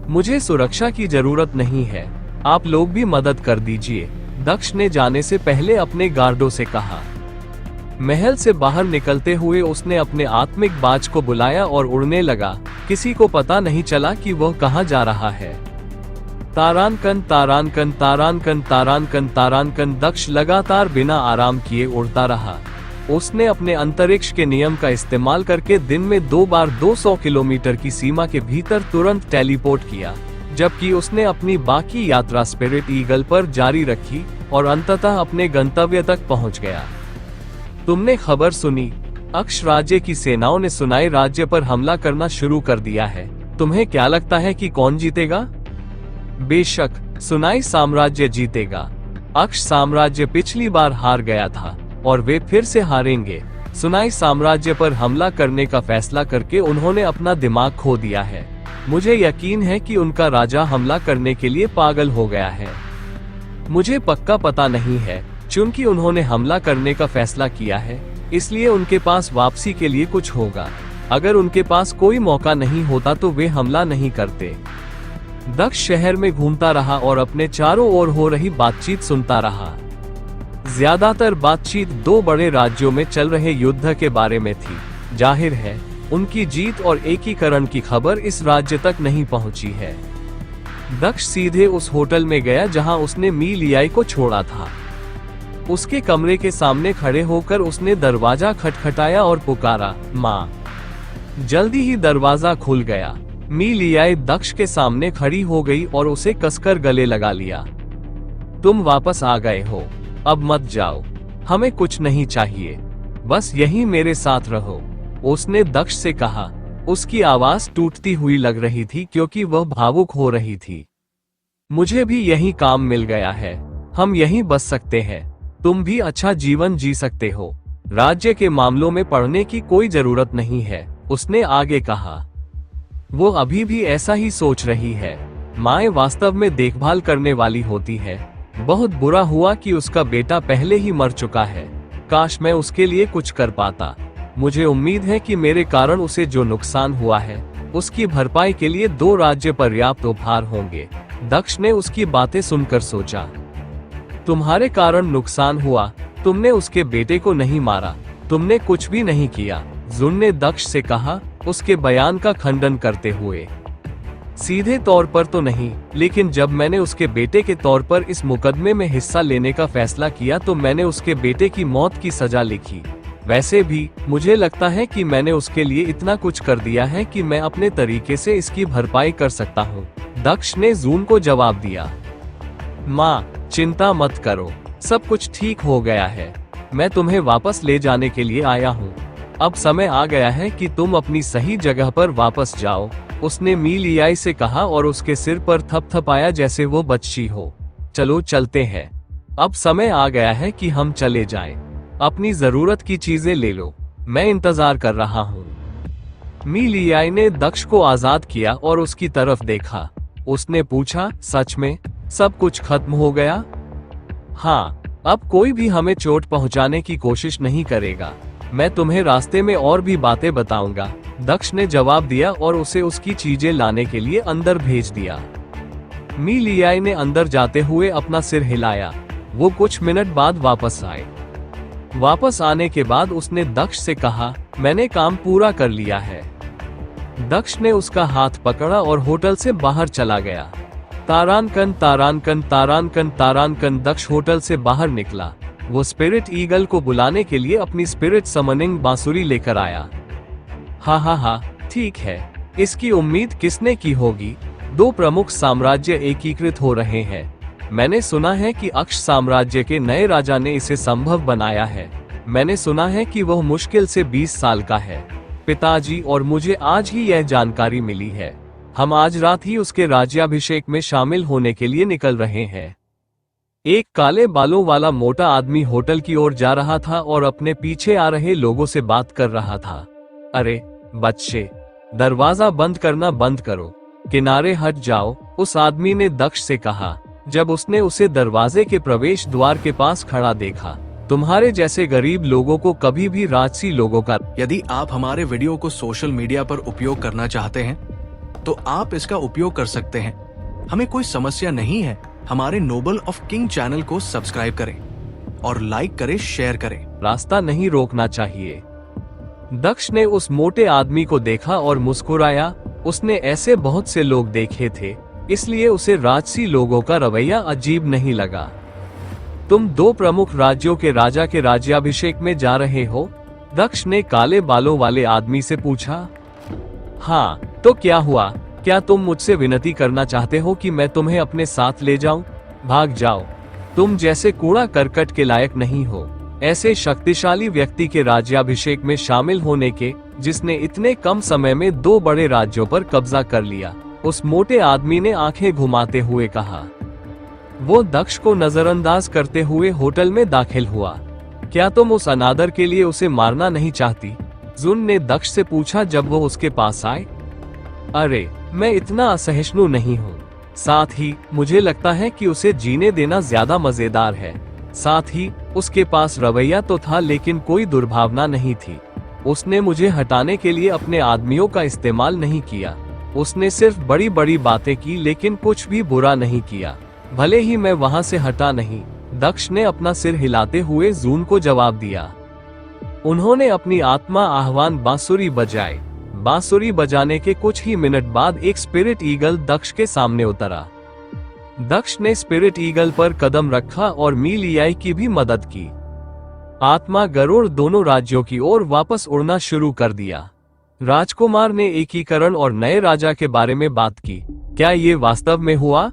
मुझे सुरक्षा की जरूरत नहीं है, आप लोग भी मदद कर दीजिए, दक्ष ने जाने से पहले अपने गार्डों से कहा। महल से बाहर निकलते हुए उसने अपने आत्मिक बाज को बुलाया और उड़ने लगा। किसी को पता नहीं चला कि वह कहाँ जा रहा है। तारानकन तारानकन तारानकन तारानकन तारानकन। दक्ष लगातार बिना आराम किए उड़ता रहा। उसने अपने अंतरिक्ष के नियम का इस्तेमाल करके दिन में 2 बार 200 किलोमीटर की सीमा के भीतर तुरंत टेलीपोर्ट किया, जबकि उसने अपनी बाकी यात्रा स्पिरिट ईगल पर जारी रखी और अंततः अपने गंतव्य तक पहुंच गया। तुमने खबर सुनी? अक्ष राज्य की सेनाओं ने सुनाई राज्य पर हमला करना शुरू कर दिया है। तुम्हें क्या लगता है कि कौन जीतेगा? बेशक सुनाई साम्राज्य जीतेगा। अक्ष साम्राज्य पिछली बार हार गया था और वे फिर से हारेंगे। सुनाई साम्राज्य पर हमला करने का फैसला करके उन्होंने अपना दिमाग खो दिया है। मुझे यकीन है कि उनका राजा हमला करने के लिए पागल हो गया है। मुझे पक्का पता नहीं है, चूंकि उन्होंने हमला करने का फैसला किया है, इसलिए उनके पास वापसी के लिए कुछ होगा। अगर उनके पास कोई मौका नहीं होता तो वे हमला नहीं करते। दक्ष शहर में घूमता रहा और अपने चारों ओर हो रही बातचीत सुनता रहा। ज्यादातर बातचीत 2 बड़े राज्यों में चल रहे युद्ध के बारे में थी। जाहिर है उनकी जीत और एकीकरण की खबर इस राज्य तक नहीं पहुंची है। दक्ष सीधे उस होटल में गया जहां उसने मी लियाई को छोड़ा था। उसके कमरे के सामने खड़े होकर उसने दरवाजा खटखटाया और पुकारा, माँ। जल्दी ही दरवाजा खुल गया। मी लियाई दक्ष के सामने खड़ी हो गई और उसे कसकर गले लगा लिया। तुम वापस आ गए हो, अब मत जाओ। हमें कुछ नहीं चाहिए, बस यहीं मेरे साथ रहो। उसने दक्ष से कहा। उसकी आवाज टूटती हुई लग रही थी क्योंकि वह भावुक हो रही थी। मुझे भी यही काम मिल गया है। हम यहीं बस सकते हैं। तुम भी अच्छा जीवन जी सकते हो। राज्य के मामलों में पड़ने की कोई जरूरत नहीं है, उसने आगे कहा। वो अभी भी ऐसा ही सोच रही है। माँ वास्तव में देखभाल करने वाली होती है। बहुत बुरा हुआ कि उसका बेटा पहले ही मर चुका है। काश मैं उसके लिए कुछ कर पाता। मुझे उम्मीद है कि मेरे कारण उसे जो नुकसान हुआ है उसकी भरपाई के लिए 2 राज्य पर्याप्त उपहार होंगे। दक्ष ने उसकी बातें सुनकर सोचा, तुम्हारे कारण नुकसान हुआ, तुमने उसके बेटे को नहीं मारा, तुमने कुछ भी नहीं किया, जुन ने दक्ष से कहा, उसके बयान का खंडन करते हुए। सीधे तौर पर तो नहीं, लेकिन जब मैंने उसके बेटे के तौर पर इस मुकदमे में हिस्सा लेने का फैसला किया तो मैंने उसके बेटे की मौत की सजा लिखी। वैसे भी मुझे लगता है कि मैंने उसके लिए इतना कुछ कर दिया है कि मैं अपने तरीके से इसकी भरपाई कर सकता हूँ। दक्ष ने जून को जवाब दिया। माँ, चिंता मत करो, सब कुछ ठीक हो गया है। मैं तुम्हें वापस ले जाने के लिए आया हूँ। अब समय आ गया है कि तुम अपनी सही जगह पर वापस जाओ, उसने मीलियाई से कहा और उसके सिर पर थपथपाया जैसे वो बच्ची हो। चलो चलते हैं। अब समय आ गया है कि हम चले जाएं। अपनी जरूरत की चीजें ले लो, मैं इंतजार कर रहा हूँ। मीलियाई ने दक्ष को आजाद किया और उसकी तरफ देखा। उसने पूछा, सच में सब कुछ खत्म हो गया? हाँ, अब कोई भी हमें चोट पहुंचाने की कोशिश नहीं करेगा। मैं तुम्हें रास्ते में और भी बातें बताऊंगा, दक्ष ने जवाब दिया और उसे उसकी चीजें लाने के लिए अंदर भेज दिया। मीलियाई ने अंदर जाते हुए अपना सिर हिलाया। वो कुछ मिनट बाद वापस आए। वापस आने के बाद उसने दक्ष से कहा, मैंने काम पूरा कर लिया है। दक्ष ने उसका हाथ पकड़ा और होटल से बाहर चला गया। तारानकन तारानकन तारानकन तारानकन। दक्ष होटल से बाहर निकला। वो स्पिरिट ईगल को बुलाने के लिए अपनी स्पिरिट समनिंग बांसुरी लेकर आया। हा, ठीक है। इसकी उम्मीद किसने की होगी? 2 प्रमुख साम्राज्य एकीकृत हो रहे हैं। मैंने सुना है कि अक्ष साम्राज्य के नए राजा ने इसे संभव बनाया है। मैंने सुना है कि वह मुश्किल से 20 साल का है। पिताजी और मुझे आज ही यह जानकारी मिली है। हम आज रात ही उसके राज्याभिषेक में शामिल होने के लिए निकल रहे हैं। एक काले बालों वाला मोटा आदमी होटल की ओर जा रहा था और अपने पीछे आ रहे लोगों से बात कर रहा था। अरे बच्चे, दरवाजा बंद करना बंद करो, किनारे हट जाओ, उस आदमी ने दक्ष से कहा जब उसने उसे दरवाजे के प्रवेश द्वार के पास खड़ा देखा। तुम्हारे जैसे गरीब लोगों को कभी भी राजसी लोगों का। यदि आप हमारे वीडियो को सोशल मीडिया पर उपयोग करना चाहते हैं तो आप इसका उपयोग कर सकते हैं। हमें कोई समस्या नहीं है। हमारे नोबल ऑफ किंग चैनल को सब्सक्राइब करें और लाइक करें, शेयर करें। रास्ता नहीं रोकना चाहिए। दक्ष ने उस मोटे आदमी को देखा और मुस्कुराया। उसने ऐसे बहुत से लोग देखे थे, इसलिए उसे राजसी लोगों का रवैया अजीब नहीं लगा। तुम 2 प्रमुख राज्यों के राजा के राज्याभिषेक में जा रहे हो? दक्ष ने काले बालों वाले आदमी से पूछा। हाँ, तो क्या हुआ? क्या तुम मुझसे विनती करना चाहते हो कि मैं तुम्हें अपने साथ ले जाऊं? भाग जाओ, तुम जैसे कूड़ा करकट के लायक नहीं हो ऐसे शक्तिशाली व्यक्ति के राज्याभिषेक में शामिल होने के, जिसने इतने कम समय में 2 बड़े राज्यों पर कब्जा कर लिया, उस मोटे आदमी ने आंखें घुमाते हुए कहा। वो दक्ष को नजरअंदाज करते हुए होटल में दाखिल हुआ। क्या तुम उस अनादर के लिए उसे मारना नहीं चाहती? जुन ने दक्ष से पूछा जब वो उसके पास आए। अरे, मैं इतना असहिष्णु नहीं हूँ। साथ ही मुझे लगता है कि उसे जीने देना ज्यादा मजेदार है। साथ ही उसके पास रवैया तो था लेकिन कोई दुर्भावना नहीं थी। उसने मुझे हटाने के लिए अपने आदमियों का इस्तेमाल नहीं किया। उसने सिर्फ बड़ी बड़ी बातें की लेकिन कुछ भी बुरा नहीं किया, भले ही मैं वहां से हटा नहीं। दक्ष ने अपना सिर हिलाते हुए जून को जवाब दिया। उन्होंने अपनी आत्मा आह्वान बांसुरी बजाई। बांसुरी बजाने के कुछ ही मिनट बाद एक स्पिरिट ईगल दक्ष के सामने उतरा। दक्ष ने स्पिरिट ईगल पर कदम रखा और मीलियाई की भी मदद की। आत्मा गरुड़ दोनों राज्यों की ओर वापस उड़ना शुरू कर दिया। राजकुमार ने एकीकरण और नए राजा के बारे में बात की। क्या ये वास्तव में हुआ?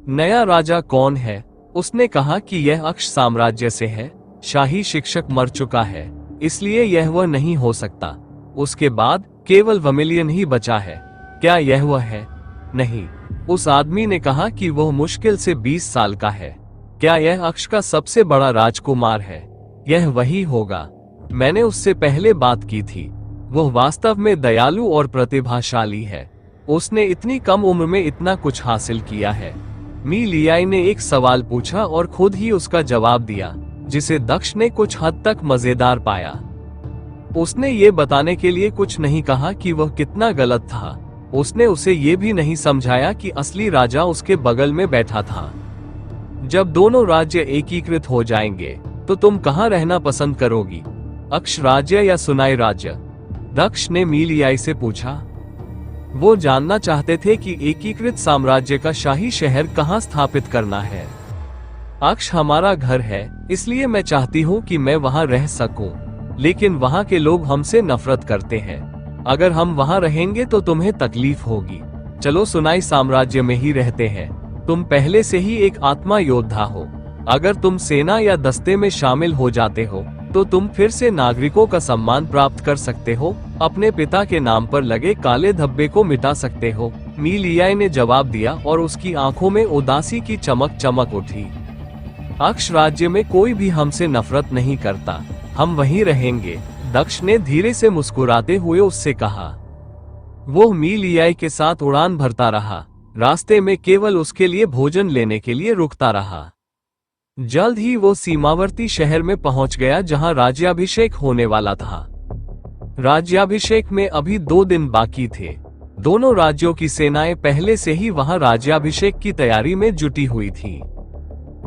नया राजा कौन है? उसने कहा कि यह अक्ष साम्राज्य से है। शाही शिक्षक मर चुका है, इसलिए यह वह नहीं हो सकता। उसके बाद केवल वर्मिलियन ही बचा है। क्या यह वह है? नहीं, उस आदमी ने कहा कि वह मुश्किल से 20 साल का है। क्या यह अक्ष का सबसे बड़ा राजकुमार है? यह वही होगा। मैंने उससे पहले बात की थी। वह वास्तव में दयालु और प्रतिभाशाली है। उसने इतनी कम उम्र में इतना कुछ हासिल किया है। मी लियाई ने एक सवाल पूछा और खुद ही उसका जवाब दिया, जिसे दक्ष ने कुछ हद तक मजेदार पाया। उसने ये बताने के लिए कुछ नहीं कहा कि वह कितना गलत था। उसने उसे ये भी नहीं समझाया कि असली राजा उसके बगल में बैठा था। जब दोनों राज्य एकीकृत हो जाएंगे तो तुम कहाँ रहना पसंद करोगी, अक्ष राज्य या सुनाई राज्य? दक्ष ने मी लियाई से पूछा। वो जानना चाहते थे कि एकीकृत साम्राज्य का शाही शहर कहाँ स्थापित करना है। अक्ष हमारा घर है, इसलिए मैं चाहती हूँ कि मैं वहाँ रह सकूं, लेकिन वहाँ के लोग हमसे नफरत करते हैं। अगर हम वहाँ रहेंगे तो तुम्हें तकलीफ होगी। चलो सुनाई साम्राज्य में ही रहते हैं। तुम पहले से ही एक आत्मा योद्धा हो। अगर तुम सेना या दस्ते में शामिल हो जाते हो तो तुम फिर से नागरिकों का सम्मान प्राप्त कर सकते हो, अपने पिता के नाम पर लगे काले धब्बे को मिटा सकते हो। मी लियाई ने जवाब दिया और उसकी आंखों में उदासी की चमक चमक उठी। अक्ष राज्य में कोई भी हमसे नफरत नहीं करता, हम वहीं रहेंगे, दक्ष ने धीरे से मुस्कुराते हुए उससे कहा। वो मी लियाई के साथ उड़ान भरता रहा, रास्ते में केवल उसके लिए भोजन लेने के लिए रुकता रहा। जल्द ही वो सीमावर्ती शहर में पहुंच गया जहां राज्याभिषेक होने वाला था। राज्याभिषेक में अभी 2 दिन बाकी थे। दोनों राज्यों की सेनाएं पहले से ही वहां राज्याभिषेक की तैयारी में जुटी हुई थी,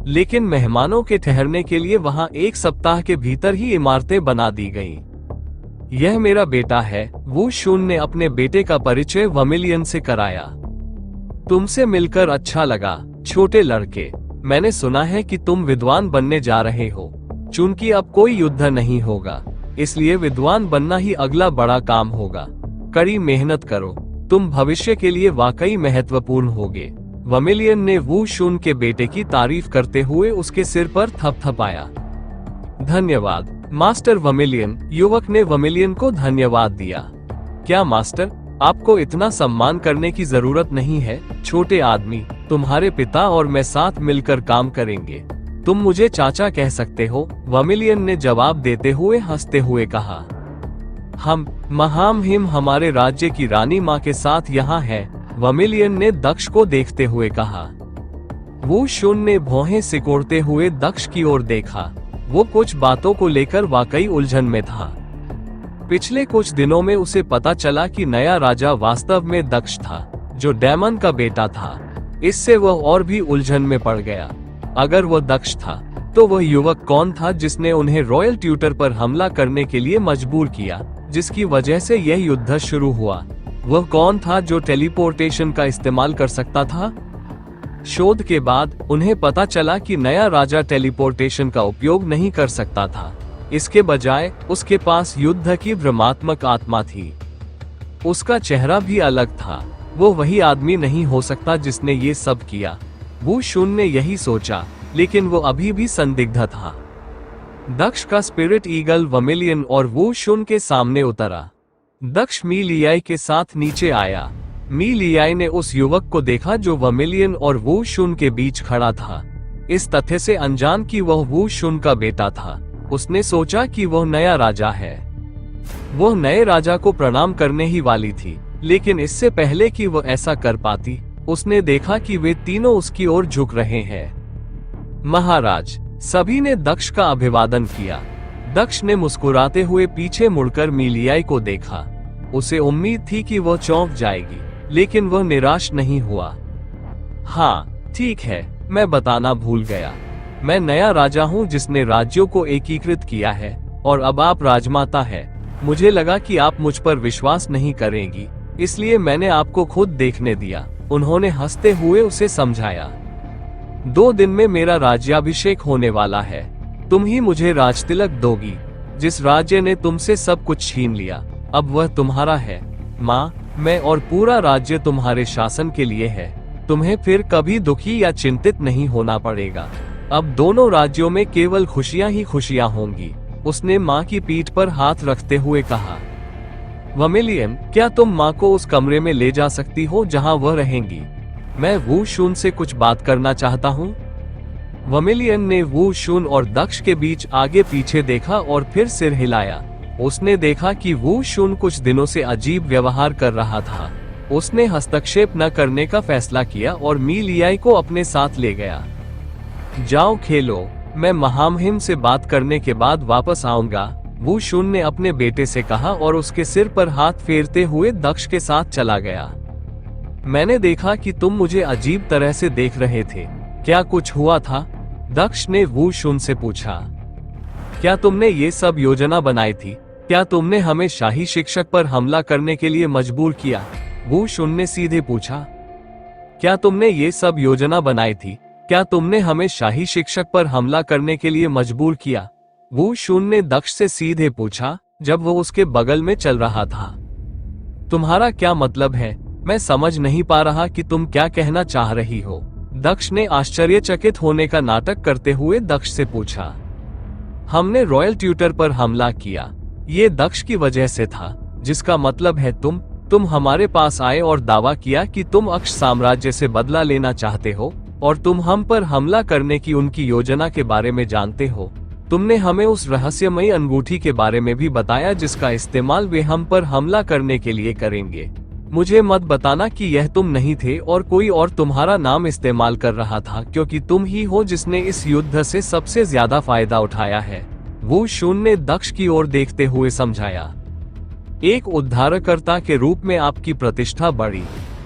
लेकिन मेहमानों के ठहरने के लिए वहां 1 सप्ताह के भीतर ही इमारतें बना दी गईं। यह मेरा बेटा है, वू शुन ने अपने बेटे का परिचय वर्मिलियन से कराया। तुमसे मिलकर अच्छा लगा, छोटे लड़के। मैंने सुना है कि तुम विद्वान बनने जा रहे हो। चूंकि अब कोई युद्ध नहीं होगा, इसलिए विद्वान बनना ही अगला बड़ा काम होगा। कड़ी मेहनत करो, तुम भविष्य के लिए वाकई महत्वपूर्ण होगे। वर्मिलियन ने वू शुन के बेटे की तारीफ करते हुए उसके सिर पर थपथपाया। धन्यवाद मास्टर वर्मिलियन, युवक ने वर्मिलियन को धन्यवाद दिया। क्या मास्टर, आपको इतना सम्मान करने की जरूरत नहीं है, छोटे आदमी। तुम्हारे पिता और मैं साथ मिलकर काम करेंगे। तुम मुझे चाचा कह सकते हो, वर्मिलियन ने जवाब देते हुए हंसते हुए कहा। हम महामहिम हमारे राज्य की रानी माँ के साथ यहाँ है, वर्मिलियन ने दक्ष को देखते हुए कहा। वू शुन ने भौहें सिकोड़ते हुए दक्ष की ओर देखा। वो कुछ बातों को लेकर वाकई उलझन में था। पिछले कुछ दिनों में उसे पता चला कि नया राजा वास्तव में दक्ष था, जो डैमन का बेटा था। इससे वह और भी उलझन में पड़ गया। अगर वह दक्ष था, तो वह युवक कौन था जिसने उन्हें रॉयल ट्यूटर पर हमला करने के लिए मजबूर किया, जिसकी वजह से यह युद्ध शुरू हुआ? वह कौन था जो टेलीपोर्टेशन का इस्तेमाल कर सकता था? शोध के बाद उन्हें पता चला कि नया राजा टेलीपोर्टेशन का उपयोग नहीं कर सकता था। इसके बजाय उसके पास युद्ध की भ्रमात्मक आत्मा थी। उसका चेहरा भी अलग था। वो वही आदमी नहीं हो सकता जिसने ये सब किया। वू शुन ने यही सोचा, लेकिन वो अभी भी संदिग्ध था। दक्ष का स्पिरिट ईगल वर्मिलियन और वू शुन के सामने उतरा। दक्ष मी लियाई के साथ नीचे आया। मी लियाई ने उस युवक को देखा जो वर्मिलियन और वू शुन के बीच खड़ा था, इस तथ्य से अनजान कि वह वू शुन का बेटा था। उसने सोचा कि वह नया राजा है। वह नए राजा को प्रणाम करने ही वाली थी, लेकिन इससे पहले कि वह ऐसा कर पाती, उसने देखा कि वे तीनों उसकी ओर झुक रहे हैं। महाराज, सभी ने दक्ष का अभिवादन किया। दक्ष ने मुस्कुराते हुए पीछे मुड़कर मी लियाई को देखा। उसे उम्मीद थी कि वह चौंक जाएगी, लेकिन वह निराश नहीं हुआ। हाँ ठीक है, मैं बताना भूल गया। मैं नया राजा हूँ जिसने राज्यों को एकीकृत किया है, और अब आप राजमाता हैं। मुझे लगा कि आप मुझ पर विश्वास नहीं करेंगी, इसलिए मैंने आपको खुद देखने दिया। उन्होंने हंसते हुए उसे समझाया। 2 दिन में मेरा राज्याभिषेक होने वाला है। तुम ही मुझे राजतिलक दोगी। जिस राज्य ने तुमसे सब कुछ छीन लिया, अब वह तुम्हारा है। माँ, मैं और पूरा राज्य तुम्हारे शासन के लिए है। तुम्हें फिर कभी दुखी या चिंतित नहीं होना पड़ेगा। अब दोनों राज्यों में केवल खुशियां ही खुशियां होंगी। उसने माँ की पीठ पर हाथ रखते हुए कहा। वमेलियन, क्या तुम माँ को उस कमरे में ले जा सकती हो जहाँ वह रहेंगी? मैं वू शुन से कुछ बात करना चाहता हूँ। वमेलियन ने वू शुन और दक्ष के बीच आगे पीछे देखा और फिर सिर हिलाया। उसने देखा कि वू शुन कुछ दिनों से अजीब व्यवहार कर रहा था। उसने हस्तक्षेप न करने का फैसला किया और मी लियाई को अपने साथ ले गया। जाओ खेलो, मैं महामहिम से बात करने के बाद वापस आऊंगा, वू शुन ने अपने बेटे से कहा और उसके सिर पर हाथ फेरते हुए दक्ष के साथ चला गया। मैंने देखा कि तुम मुझे अजीब तरह से देख रहे थे, क्या कुछ हुआ था? दक्ष ने वू शुन से पूछा। क्या तुमने ये सब योजना बनाई थी? क्या तुमने हमें शाही शिक्षक पर हमला करने के लिए मजबूर किया? वू शुन ने सीधे पूछा। क्या तुमने ये सब योजना बनाई थी? क्या तुमने हमें शाही शिक्षक पर हमला करने के लिए मजबूर किया? वू शुन ने दक्ष से सीधे पूछा जब वो उसके बगल में चल रहा था। तुम्हारा क्या मतलब है? मैं समझ नहीं पा रहा कि तुम क्या कहना चाह रही हो। दक्ष ने आश्चर्यचकित होने का नाटक करते हुए दक्ष से पूछा। हमने रॉयल ट्यूटर पर हमला किया, ये दक्ष की वजह से था, जिसका मतलब है तुम हमारे पास आए और दावा किया कि तुम अक्ष साम्राज्य से बदला लेना चाहते हो और तुम हम पर हमला करने की उनकी योजना के बारे में जानते हो। तुमने हमें उस रहस्यमयी अंगूठी के बारे में भी बताया जिसका इस्तेमाल वे हम पर हमला करने के लिए करेंगे। मुझे मत बताना कि यह तुम नहीं थे और कोई और तुम्हारा नाम इस्तेमाल कर रहा था, क्योंकि तुम ही हो जिसने इस युद्ध से सबसे ज्यादा फायदा उठाया है। वू शुन ने दक्ष की ओर देखते हुए समझाया। एक उद्धारकर्ता के रूप में आपकी प्रतिष्ठा बढ़ी।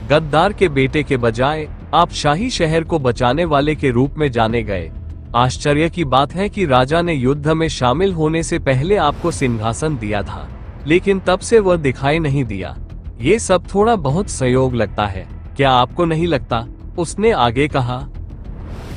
गद्दार के बेटे के बजाय आप शाही शहर को बचाने वाले के रूप में जाने गए। आश्चर्य की बात है कि राजा ने युद्ध में शामिल होने से पहले आपको सिंहासन दिया था, लेकिन तब से वह दिखाई नहीं दिया। ये सब थोड़ा बहुत संयोग लगता है, क्या आपको नहीं लगता? उसने आगे कहा।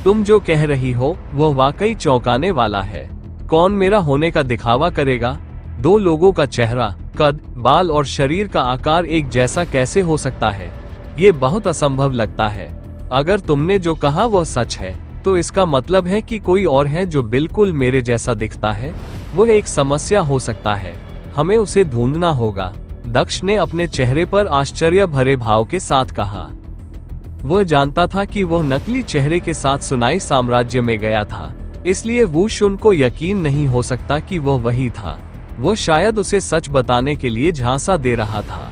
तुम जो कह रही हो वह वाकई चौंकाने वाला है। कौन मेरा होने का दिखावा करेगा? दो लोगों का चेहरा, कद, बाल और शरीर का आकार एक जैसा कैसे हो सकता है? ये बहुत असंभव लगता है। अगर तुमने जो कहा वह सच है तो इसका मतलब है कि कोई और है जो बिल्कुल मेरे जैसा दिखता है। वह एक समस्या हो सकता है, हमें उसे ढूंढना होगा। दक्ष ने अपने चेहरे पर आश्चर्य भरे भाव के साथ कहा। वह जानता था कि वह नकली चेहरे के साथ सुनाई साम्राज्य में गया था, इसलिए वू शुन को यकीन नहीं हो सकता कि वह वही था। वह शायद उसे सच बताने के लिए झांसा दे रहा था।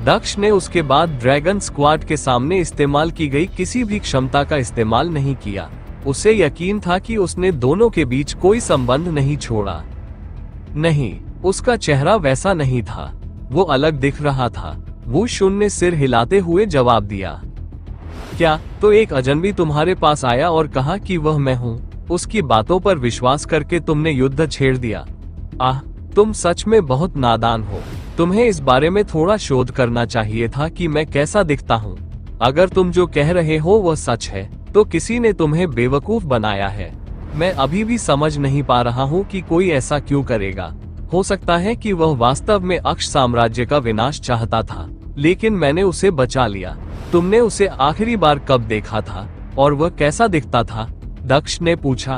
दक्ष ने उसके बाद ड्रैगन स्क्वाड के सामने इस्तेमाल की गई किसी भी क्षमता का इस्तेमाल नहीं किया। उसे यकीन था कि उसने दोनों के बीच कोई संबंध नहीं छोड़ा। नहीं, उसका चेहरा वैसा नहीं था, वो अलग दिख रहा था। वू शुन ने सिर हिलाते हुए जवाब दिया। क्या तो एक अजनबी तुम्हारे पास आया और कहा कि वह मैं हूँ? उसकी बातों पर विश्वास करके तुमने युद्ध छेड़ दिया। आह, तुम सच में बहुत नादान हो। तुम्हें इस बारे में थोड़ा शोध करना चाहिए था कि मैं कैसा दिखता हूँ। अगर तुम जो कह रहे हो वह सच है तो किसी ने तुम्हें बेवकूफ बनाया है। मैं अभी भी समझ नहीं पा रहा हूँ कि कोई ऐसा क्यों करेगा। हो सकता है कि वह वास्तव में अक्ष साम्राज्य का विनाश चाहता था, लेकिन मैंने उसे बचा लिया। तुमने उसे आखिरी बार कब देखा था और वह कैसा दिखता था? दक्ष ने पूछा।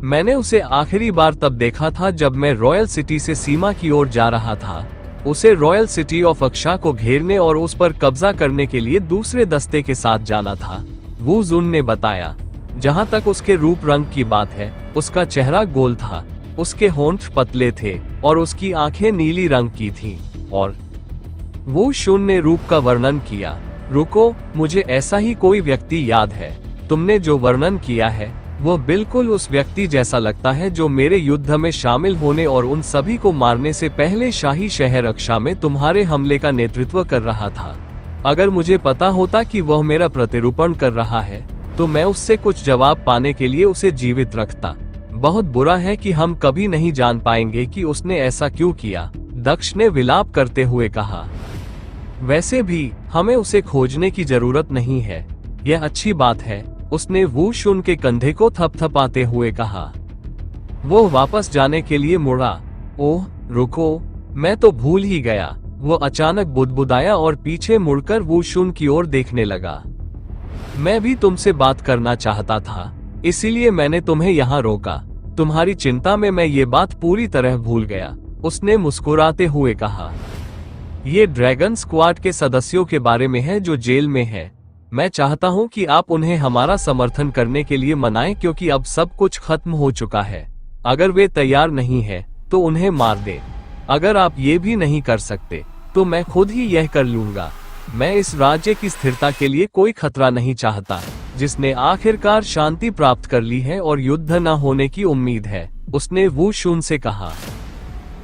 मैंने उसे आखिरी बार तब देखा था जब मैं रॉयल सिटी से सीमा की ओर जा रहा था। उसे रॉयल सिटी ऑफ अक्षा को घेरने और उस पर कब्जा करने के लिए दूसरे दस्ते के साथ जाना था, वू जुन ने बताया। जहां तक उसके रूप रंग की बात है, उसका चेहरा गोल था, उसके होंठ पतले थे और उसकी आंखें नीली रंग की थीं। और वू शुन ने रूप का वर्णन किया। रुको, मुझे ऐसा ही कोई व्यक्ति याद है। तुमने जो वर्णन किया है वह बिल्कुल उस व्यक्ति जैसा लगता है जो मेरे युद्ध में शामिल होने और उन सभी को मारने से पहले शाही शहर अक्षा में तुम्हारे हमले का नेतृत्व कर रहा था। अगर मुझे पता होता कि वह मेरा प्रतिरूपण कर रहा है तो मैं उससे कुछ जवाब पाने के लिए उसे जीवित रखता। बहुत बुरा है कि हम कभी नहीं जान पाएंगे कि उसने ऐसा क्यों किया, दक्ष ने विलाप करते हुए कहा। वैसे भी हमें उसे खोजने की जरूरत नहीं है, यह अच्छी बात है, उसने वू शुन के कंधे को थपथपाते हुए कहा। वो वापस जाने के लिए मुड़ा। ओह रुको, मैं तो भूल ही गया। वो अचानक बुदबुदाया और पीछे मुड़कर वू शुन की ओर देखने लगा। मैं भी तुमसे बात करना चाहता था, इसीलिए मैंने तुम्हें यहाँ रोका। तुम्हारी चिंता में मैं ये बात पूरी तरह भूल गया, उसने मुस्कुराते हुए कहा। ये ड्रैगन स्क्वाड के सदस्यों के बारे में है जो जेल में है। मैं चाहता हूँ कि आप उन्हें हमारा समर्थन करने के लिए मनाएं क्योंकि अब सब कुछ खत्म हो चुका है। अगर वे तैयार नहीं है तो उन्हें मार दें। अगर आप ये भी नहीं कर सकते तो मैं खुद ही यह कर लूंगा। मैं इस राज्य की स्थिरता के लिए कोई खतरा नहीं चाहता, जिसने आखिरकार शांति प्राप्त कर ली है और युद्ध न होने की उम्मीद है, उसने वू शुन से कहा।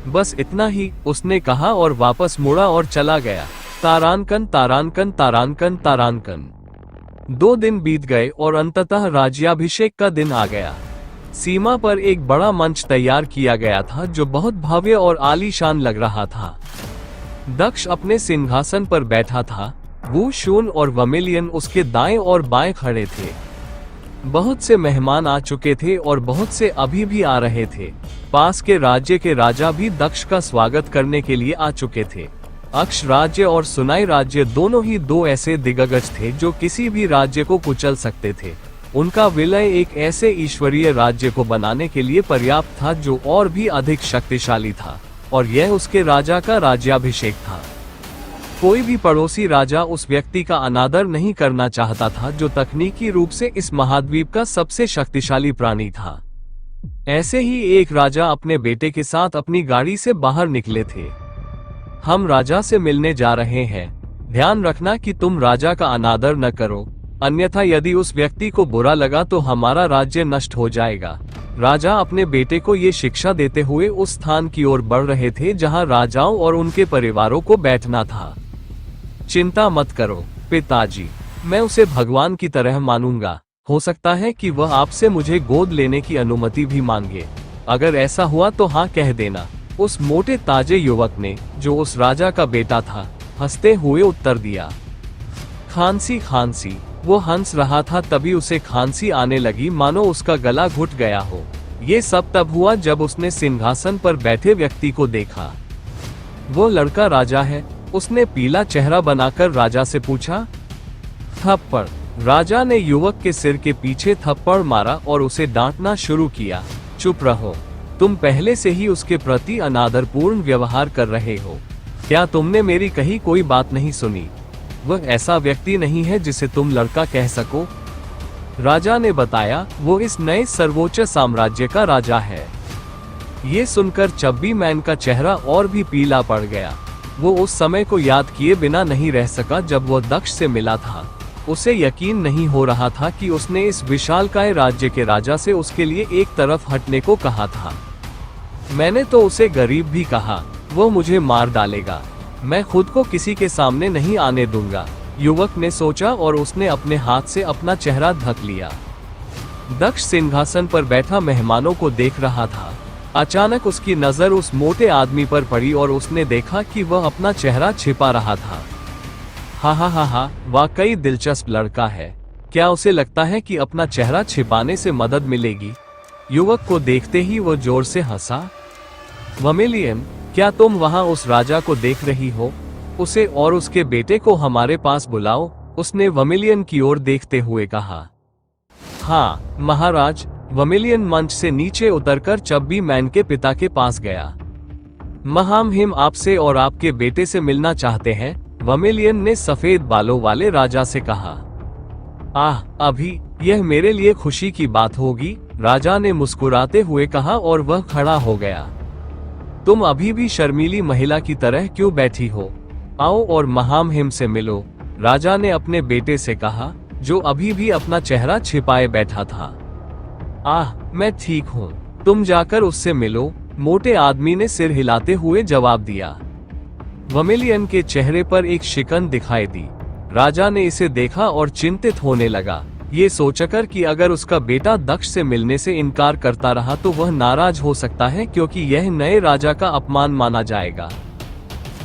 बस इतना ही, उसने कहा और वापस मुड़ा और चला गया। तारानकन तारानकन तारानकन तारानकन। 2 दिन बीत गए और अंततः राज्याभिषेक का दिन आ गया। सीमा पर एक बड़ा मंच तैयार किया गया था जो बहुत भव्य और आलीशान लग रहा था। दक्ष अपने सिंहासन पर बैठा था। वू शुन और वर्मिलियन उसके दाएं और बाएं खड़े थे। बहुत से मेहमान आ चुके थे और बहुत से अभी भी आ रहे थे। पास के राज्य के राजा भी दक्ष का स्वागत करने के लिए आ चुके थे। अक्ष राज्य और सुनाई राज्य दोनों ही 2 ऐसे दिग्गज थे जो किसी भी राज्य को कुचल सकते थे। उनका विलय एक ऐसे ईश्वरीय राज्य को बनाने के लिए पर्याप्त था जो और भी अधिक शक्तिशाली था, और यह उसके राजा का राज्याभिषेक था। कोई भी पड़ोसी राजा उस व्यक्ति का अनादर नहीं करना चाहता था जो तकनीकी रूप से इस महाद्वीप का सबसे शक्तिशाली प्राणी था। ऐसे ही एक राजा अपने बेटे के साथ अपनी गाड़ी से बाहर निकले थे। हम राजा से मिलने जा रहे हैं। ध्यान रखना कि तुम राजा का अनादर न करो, अन्यथा यदि उस व्यक्ति को बुरा लगा तो हमारा राज्य नष्ट हो जाएगा। राजा अपने बेटे को ये शिक्षा देते हुए उस स्थान की ओर बढ़ रहे थे जहां राजाओं और उनके परिवारों को बैठना था। चिंता मत करो पिताजी, मैं उसे भगवान की तरह मानूंगा। हो सकता है कि वह आपसे मुझे गोद लेने की अनुमति भी मांगे। अगर ऐसा हुआ तो हाँ कह देना। उस मोटे ताजे युवक ने, जो उस राजा का बेटा था, हंसते हुए उत्तर दिया। खांसी खांसी। वो हंस रहा था तभी उसे खांसी आने लगी, मानो उसका गला घुट गया हो। ये सब तब हुआ जब उसने सिंहासन पर बैठे व्यक्ति को देखा। वो लड़का राजा है? उसने पीला चेहरा बनाकर राजा से पूछा। थप्पड़। राजा ने युवक के सिर के पीछे थप्पड़ मारा और उसे डांटना शुरू किया। चुप रहो, तुम पहले से ही उसके प्रति अनादरपूर्ण व्यवहार कर रहे हो। क्या तुमने मेरी कही कोई बात नहीं सुनी? वह ऐसा व्यक्ति नहीं है जिसे तुम लड़का कह सको। राजा ने बताया, वो इस नए सर्वोच्च साम्राज्य का राजा है। ये सुनकर चब्बी मैन का चेहरा और भी पीला पड़ गया। वो उस समय को याद किए बिना नहीं रह सका जब वह दक्ष से मिला था। उसे यकीन नहीं हो रहा था कि उसने इस विशालकाय राज्य के राजा से उसके लिए एक तरफ हटने को कहा था। मैंने तो उसे गरीब भी कहा। वो मुझे मार डालेगा। मैं खुद को किसी के सामने नहीं आने दूंगा, युवक ने सोचा और उसने अपने हाथ से अपना चेहरा ढक लिया। दक्ष सिंहासन पर बैठा मेहमानों को देख रहा था। अचानक उसकी नजर उस मोटे आदमी पर पड़ी और उसने देखा कि वह अपना चेहरा छिपा रहा था। हा, वाकई दिलचस्प लड़का है। क्या उसे लगता है कि अपना चेहरा छिपाने से मदद मिलेगी? युवक को देखते ही वो जोर से हंसा। वर्मिलियन, क्या तुम वहां उस राजा को देख रही हो? उसे और उसके बेटे को हमारे पास बुलाओ, उसने वर्मिलियन की ओर देखते हुए कहा। हाँ महाराज। वर्मिलियन मंच से नीचे उतरकर चब्बी मैन के पिता के पास गया। महामहिम आपसे और आपके बेटे से मिलना चाहते हैं, वर्मिलियन ने सफेद बालों वाले राजा से कहा। आह, अभी यह मेरे लिए खुशी की बात होगी, राजा ने मुस्कुराते हुए कहा और वह खड़ा हो गया। तुम अभी भी शर्मीली महिला की तरह क्यों बैठी हो? आओ और महामहिम से मिलो, राजा ने अपने बेटे से कहा, जो अभी भी अपना चेहरा छिपाए बैठा था। आह, मैं ठीक हूँ, तुम जाकर उससे मिलो, मोटे आदमी ने सिर हिलाते हुए जवाब दिया। वर्मिलियन के चेहरे पर एक शिकन दिखाई दी। राजा ने इसे देखा और चिंतित होने लगा, ये सोचकर कि अगर उसका बेटा दक्ष से मिलने से इनकार करता रहा तो वह नाराज हो सकता है, क्योंकि यह नए राजा का अपमान माना जाएगा।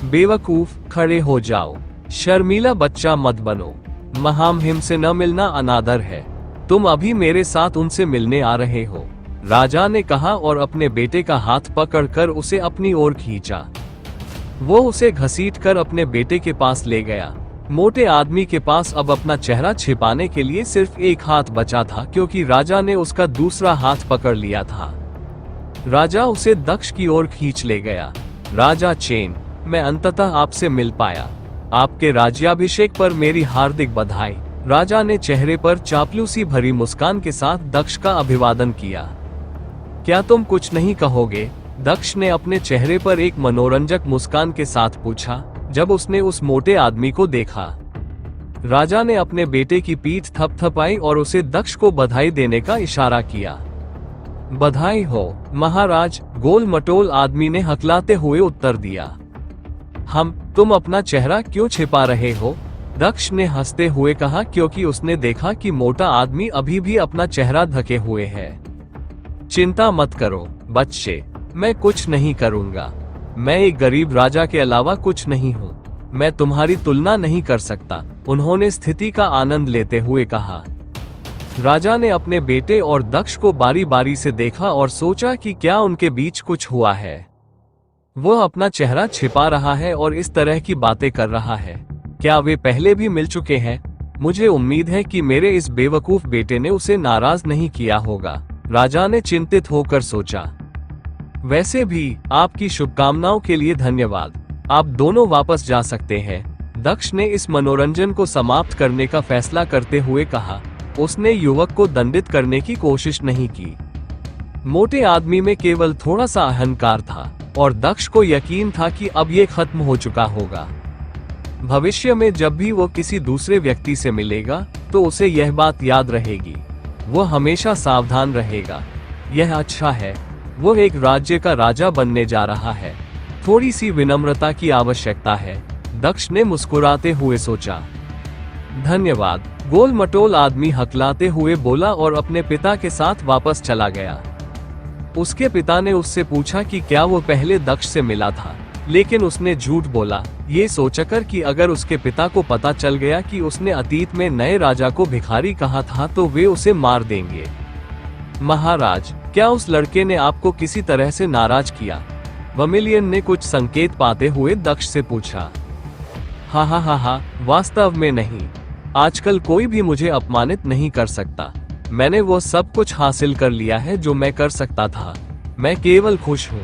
बेवकूफ, खड़े हो जाओ, शर्मीला बच्चा मत बनो। महामहिम से न मिलना अनादर है। तुम अभी मेरे साथ उनसे मिलने आ रहे हो, राजा ने कहा और अपने बेटे का हाथ पकड़कर उसे अपनी ओर खींचा। वो उसे घसीटकर अपने बेटे के पास ले गया। मोटे आदमी के पास अब अपना चेहरा छिपाने के लिए सिर्फ एक हाथ बचा था, क्योंकि राजा ने उसका दूसरा हाथ पकड़ लिया था। राजा उसे दक्ष की ओर खींच ले गया। राजा चेन, मैं अंततः आपसे मिल पाया। आपके राज्याभिषेक पर मेरी हार्दिक बधाई। राजा ने चेहरे पर चापलूसी भरी मुस्कान के साथ दक्ष का अभिवादन किया। क्या तुम कुछ नहीं कहोगे? दक्ष ने अपने चेहरे पर एक मनोरंजक मुस्कान के साथ पूछा, जब उसने उस मोटे आदमी को देखा। राजा ने अपने बेटे की पीठ थपथपाई और उसे दक्ष को बधाई देने का इशारा किया। बधाई हो महाराज, गोल मटोल आदमी ने हकलाते हुए उत्तर दिया। तुम अपना चेहरा क्यों छिपा रहे हो? दक्ष ने हंसते हुए कहा, क्योंकि उसने देखा कि मोटा आदमी अभी भी अपना चेहरा ढके हुए है। चिंता मत करो बच्चे, मैं कुछ नहीं करूंगा। मैं एक गरीब राजा के अलावा कुछ नहीं हूँ। मैं तुम्हारी तुलना नहीं कर सकता, उन्होंने स्थिति का आनंद लेते हुए कहा। राजा ने अपने बेटे और दक्ष को बारी बारी से देखा और सोचा कि क्या उनके बीच कुछ हुआ है। वह अपना चेहरा छिपा रहा है और इस तरह की बातें कर रहा है। क्या वे पहले भी मिल चुके हैं? मुझे उम्मीद है कि मेरे इस बेवकूफ बेटे ने उसे नाराज नहीं किया होगा, राजा ने चिंतित होकर सोचा। वैसे भी आपकी शुभकामनाओं के लिए धन्यवाद। आप दोनों वापस जा सकते हैं, दक्ष ने इस मनोरंजन को समाप्त करने का फैसला करते हुए कहा। उसने युवक को दंडित करने की कोशिश नहीं की। मोटे आदमी में केवल थोड़ा सा अहंकार था और दक्ष को यकीन था कि अब ये खत्म हो चुका होगा। भविष्य में जब भी वो किसी दूसरे व्यक्ति से मिलेगा तो उसे यह बात याद रहेगी। वो हमेशा सावधान रहेगा। यह अच्छा है, वो एक राज्य का राजा बनने जा रहा है। थोड़ी सी विनम्रता की आवश्यकता है, दक्ष ने मुस्कुराते हुए सोचा। धन्यवाद, गोल मटोल आदमी हकलाते हुए बोला और अपने पिता के साथ वापस चला गया। उसके पिता ने उससे पूछा कि क्या वो पहले दक्ष से मिला था, लेकिन उसने झूठ बोला, ये सोचकर कि अगर उसके पिता को पता चल गया कि उसने अतीत में नए राजा को भिखारी कहा था तो वे उसे मार देंगे। महाराज, क्या उस लड़के ने आपको किसी तरह से नाराज किया? वर्मिलियन ने कुछ संकेत पाते हुए दक्ष से पूछा। हा, वास्तव में नहीं। आजकल कोई भी मुझे अपमानित नहीं कर सकता। मैंने वो सब कुछ हासिल कर लिया है जो मैं कर सकता था। मैं केवल खुश हूँ।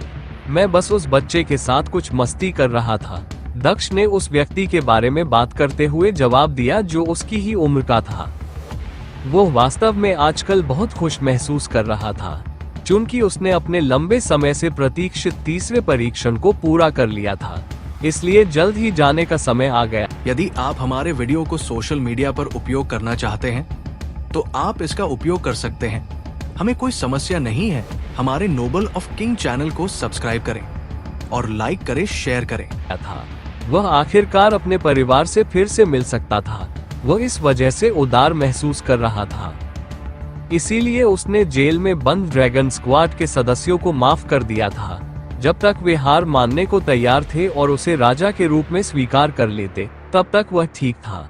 मैं बस उस बच्चे के साथ कुछ मस्ती कर रहा था, दक्ष ने उस व्यक्ति के बारे में बात करते हुए जवाब दिया जो उसकी ही उम्र का था। वो वास्तव में आजकल बहुत खुश महसूस कर रहा था, क्योंकि उसने अपने लंबे समय से प्रतीक्षित तीसरे परीक्षण को पूरा कर लिया था, इसलिए जल्द ही जाने का समय आ गया। यदि आप हमारे वीडियो को सोशल मीडिया पर उपयोग करना चाहते हैं तो आप इसका उपयोग कर सकते हैं। हमें कोई समस्या नहीं है। हमारे नोबल ऑफ किंग चैनल को सब्सक्राइब करें और लाइक करें, शेयर करें। वह आखिरकार अपने परिवार से फिर से मिल सकता था। वह इस वजह से उदार महसूस कर रहा था, इसीलिए उसने जेल में बंद ड्रैगन स्क्वाड के सदस्यों को माफ कर दिया था जब तक वे हार मानने को तैयार थे और उसे राजा के रूप में स्वीकार कर लेते, तब तक वह ठीक था।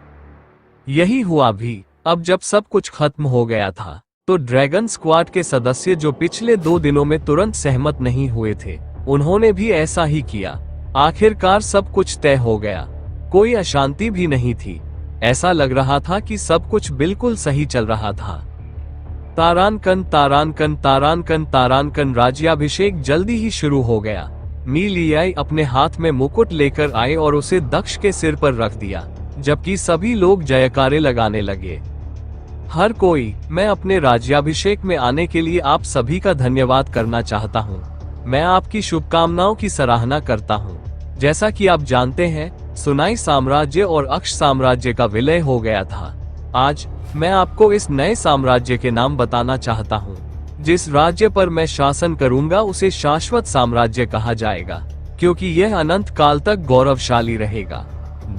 यही हुआ भी। अब जब सब कुछ खत्म हो गया था तो ड्रैगन स्क्वाड के सदस्य जो पिछले 2 दिनों में तुरंत सहमत नहीं हुए थे, उन्होंने भी ऐसा ही किया। आखिरकार सब कुछ तय हो गया। कोई अशांति भी नहीं थी। ऐसा लग रहा था कि सब कुछ बिल्कुल सही चल रहा था। तारानकन तारानकन तारानकन तारानकन राज्याभिषेक जल्दी ही शुरू हो गया। मीलियाई अपने हाथ में मुकुट लेकर आए और उसे दक्ष के सिर पर रख दिया, जबकि सभी लोग जयकारे लगाने लगे। हर कोई, मैं अपने राज्याभिषेक में आने के लिए आप सभी का धन्यवाद करना चाहता हूँ। मैं आपकी शुभकामनाओं की सराहना करता हूँ। जैसा कि आप जानते हैं, सुनाई साम्राज्य और अक्ष साम्राज्य का विलय हो गया था। आज मैं आपको इस नए साम्राज्य के नाम बताना चाहता हूँ। जिस राज्य पर मैं शासन करूंगा उसे शाश्वत साम्राज्य कहा जाएगा, क्योंकि यह अनंत काल तक गौरवशाली रहेगा।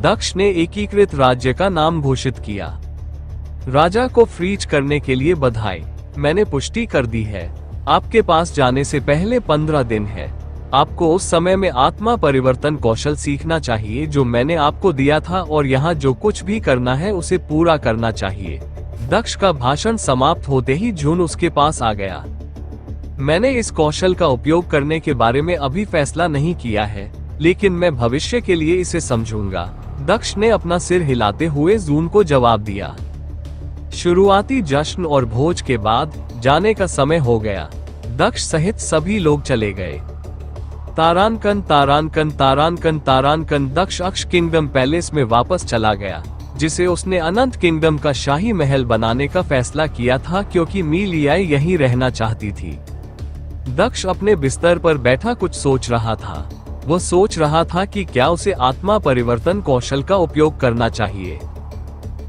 दक्ष ने एकीकृत राज्य का नाम घोषित किया। राजा को फ्रीज करने के लिए बधाई। मैंने पुष्टि कर दी है। आपके पास जाने से पहले 15 दिन है। आपको उस समय में आत्मा परिवर्तन कौशल सीखना चाहिए जो मैंने आपको दिया था, और यहाँ जो कुछ भी करना है उसे पूरा करना चाहिए। दक्ष का भाषण समाप्त होते ही जून उसके पास आ गया। मैंने इस कौशल का उपयोग करने के बारे में अभी फैसला नहीं किया है, लेकिन मैं भविष्य के लिए इसे समझूंगा। दक्ष ने अपना सिर हिलाते हुए जून को जवाब दिया। शुरुआती जश्न और भोज के बाद जाने का समय हो गया। दक्ष सहित सभी लोग चले गए। तारानकन तारानकन तारानकन तारानकन। दक्ष अक्ष किंगडम पैलेस में वापस चला गया, जिसे उसने अनंत किंगडम का शाही महल बनाने का फैसला किया था, क्योंकि मीलियाई यहीं रहना चाहती थी। दक्ष अपने बिस्तर पर बैठा कुछ सोच रहा था। वो सोच रहा था कि क्या उसे आत्मा परिवर्तन कौशल का उपयोग करना चाहिए।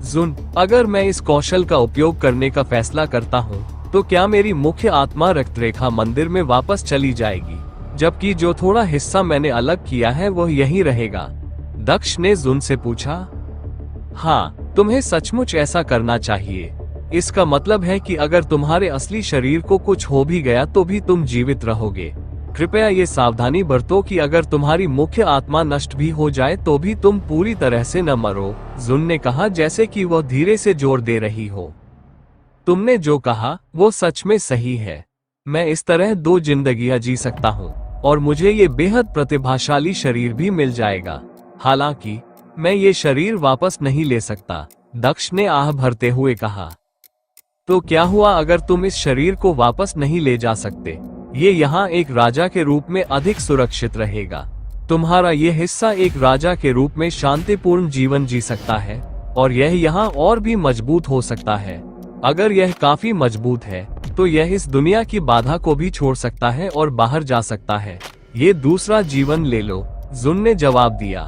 जुन, अगर मैं इस कौशल का उपयोग करने का फैसला करता हूँ, तो क्या मेरी मुख्य आत्मा रक्तरेखा मंदिर में वापस चली जाएगी, जबकि जो थोड़ा हिस्सा मैंने अलग किया है वह यहीं रहेगा? दक्ष ने जुन से पूछा। हाँ, तुम्हें सचमुच ऐसा करना चाहिए। इसका मतलब है कि अगर तुम्हारे असली शरीर को कुछ हो भी गया तो भी तुम जीवित रहोगे। कृपया ये सावधानी बरतो कि अगर तुम्हारी मुख्य आत्मा नष्ट भी हो जाए तो भी तुम पूरी तरह से न मरो, जुन ने कहा, जैसे कि वह धीरे से जोर दे रही हो। तुमने जो कहा वो सच में सही है। मैं इस तरह 2 जिंदगियां जी सकता हूँ और मुझे ये बेहद प्रतिभाशाली शरीर भी मिल जाएगा। हालांकि मैं ये शरीर वापस नहीं ले सकता, दक्ष ने आह भरते हुए कहा। तो क्या हुआ अगर तुम इस शरीर को वापस नहीं ले जा सकते? ये यहाँ एक राजा के रूप में अधिक सुरक्षित रहेगा। तुम्हारा ये हिस्सा एक राजा के रूप में शांतिपूर्ण जीवन जी सकता है और यह यहाँ और भी मजबूत हो सकता है। अगर यह काफी मजबूत है तो यह इस दुनिया की बाधा को भी छोड़ सकता है और बाहर जा सकता है। ये दूसरा जीवन ले लो, जुन ने जवाब दिया।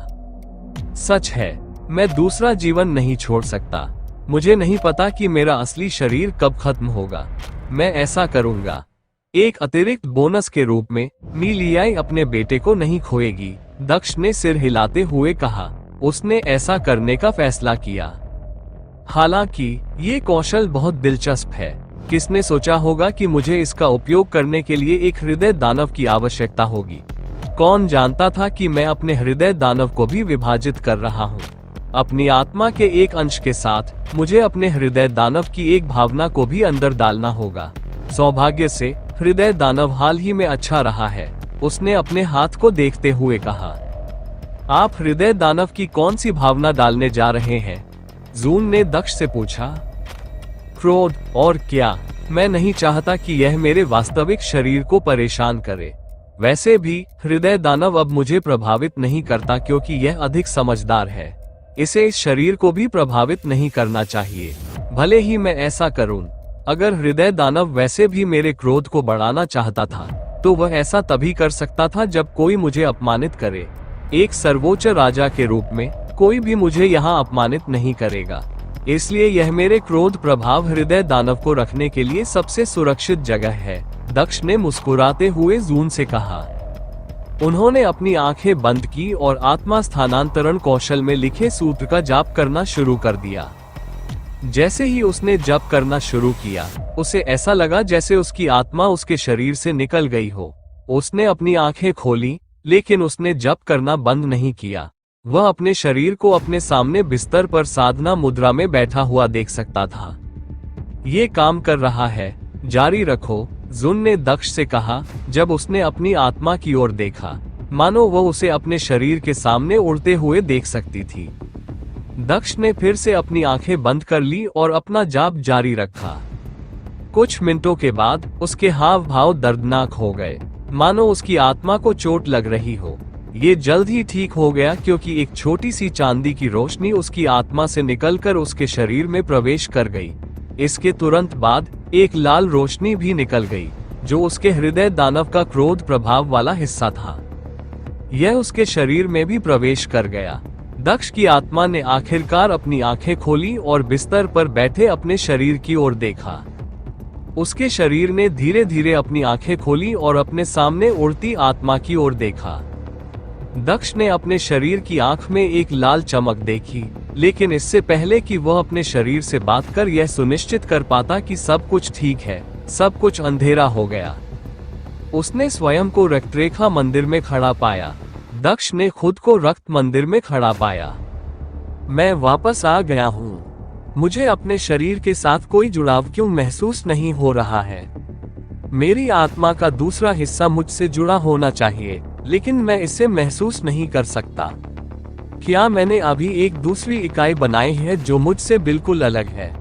सच है, मैं दूसरा जीवन नहीं छोड़ सकता। मुझे नहीं पता कि मेरा असली शरीर कब खत्म होगा। मैं ऐसा करूंगा। एक अतिरिक्त बोनस के रूप में मीलियाई अपने बेटे को नहीं खोएगी, दक्ष ने सिर हिलाते हुए कहा। उसने ऐसा करने का फैसला किया। हालांकि ये कौशल बहुत दिलचस्प है। किसने सोचा होगा कि मुझे इसका उपयोग करने के लिए एक हृदय दानव की आवश्यकता होगी? कौन जानता था कि मैं अपने हृदय दानव को भी विभाजित कर रहा हूँ। अपनी आत्मा के एक अंश के साथ मुझे अपने हृदय दानव की एक भावना को भी अंदर डालना होगा। सौभाग्य से हृदय दानव हाल ही में अच्छा रहा है, उसने अपने हाथ को देखते हुए कहा। आप हृदय दानव की कौन सी भावना डालने जा रहे हैं? जून ने दक्ष से पूछा। क्रोध। और क्या? मैं नहीं चाहता कि यह मेरे वास्तविक शरीर को परेशान करे। वैसे भी हृदय दानव अब मुझे प्रभावित नहीं करता क्योंकि यह अधिक समझदार है। इसे इस शरीर को भी प्रभावित नहीं करना चाहिए, भले ही मैं ऐसा करूं। अगर हृदय दानव वैसे भी मेरे क्रोध को बढ़ाना चाहता था तो वह ऐसा तभी कर सकता था जब कोई मुझे अपमानित करे। एक सर्वोच्च राजा के रूप में कोई भी मुझे यहाँ अपमानित नहीं करेगा, इसलिए यह मेरे क्रोध प्रभाव हृदय दानव को रखने के लिए सबसे सुरक्षित जगह है, दक्ष ने मुस्कुराते हुए जून से कहा। उन्होंने अपनी आंखें बंद की और आत्मा स्थानांतरण कौशल में लिखे सूत्र का जाप करना शुरू कर दिया। जैसे ही उसने जप करना शुरू किया, उसे ऐसा लगा जैसे उसकी आत्मा उसके शरीर से निकल गई हो। उसने अपनी आंखें खोली, लेकिन उसने जप करना बंद नहीं किया। वह अपने शरीर को अपने सामने बिस्तर पर साधना मुद्रा में बैठा हुआ देख सकता था। ये काम कर रहा है, जारी रखो, जुन ने दक्ष से कहा जब उसने अपनी आत्मा की ओर देखा, मानो वह उसे अपने शरीर के सामने उड़ते हुए देख सकती थी। दक्ष ने फिर से अपनी आंखें बंद कर ली और अपना जाप जारी रखा। कुछ मिनटों के बाद उसके हाव भाव दर्दनाक हो गए, मानो उसकी आत्मा को चोट लग रही हो। ये जल्द ही ठीक हो गया क्योंकि एक छोटी सी चांदी की रोशनी उसकी आत्मा से निकलकर उसके शरीर में प्रवेश कर गई। इसके तुरंत बाद एक लाल रोशनी भी निकल गई, जो उसके हृदय दानव का क्रोध प्रभाव वाला हिस्सा था। यह उसके शरीर में भी प्रवेश कर गया। दक्ष की आत्मा ने आखिरकार अपनी आंखें खोली और बिस्तर पर बैठे अपने शरीर की ओर देखा। उसके शरीर ने धीरे धीरे अपनी आंखें खोली और अपने सामने उड़ती आत्मा की ओर देखा। दक्ष ने अपने शरीर की आंख में एक लाल चमक देखी, लेकिन इससे पहले कि वह अपने शरीर से बात कर यह सुनिश्चित कर पाता कि सब कुछ ठीक है, सब कुछ अंधेरा हो गया। उसने स्वयं को रक्तरेखा मंदिर में खड़ा पाया। दक्ष ने खुद को रक्त मंदिर में खड़ा पाया। मैं वापस आ गया हूँ। मुझे अपने शरीर के साथ कोई जुड़ाव क्यों महसूस नहीं हो रहा है? मेरी आत्मा का दूसरा हिस्सा मुझसे जुड़ा होना चाहिए, लेकिन मैं इसे महसूस नहीं कर सकता। क्या मैंने अभी एक दूसरी इकाई बनाई है जो मुझसे बिल्कुल अलग है?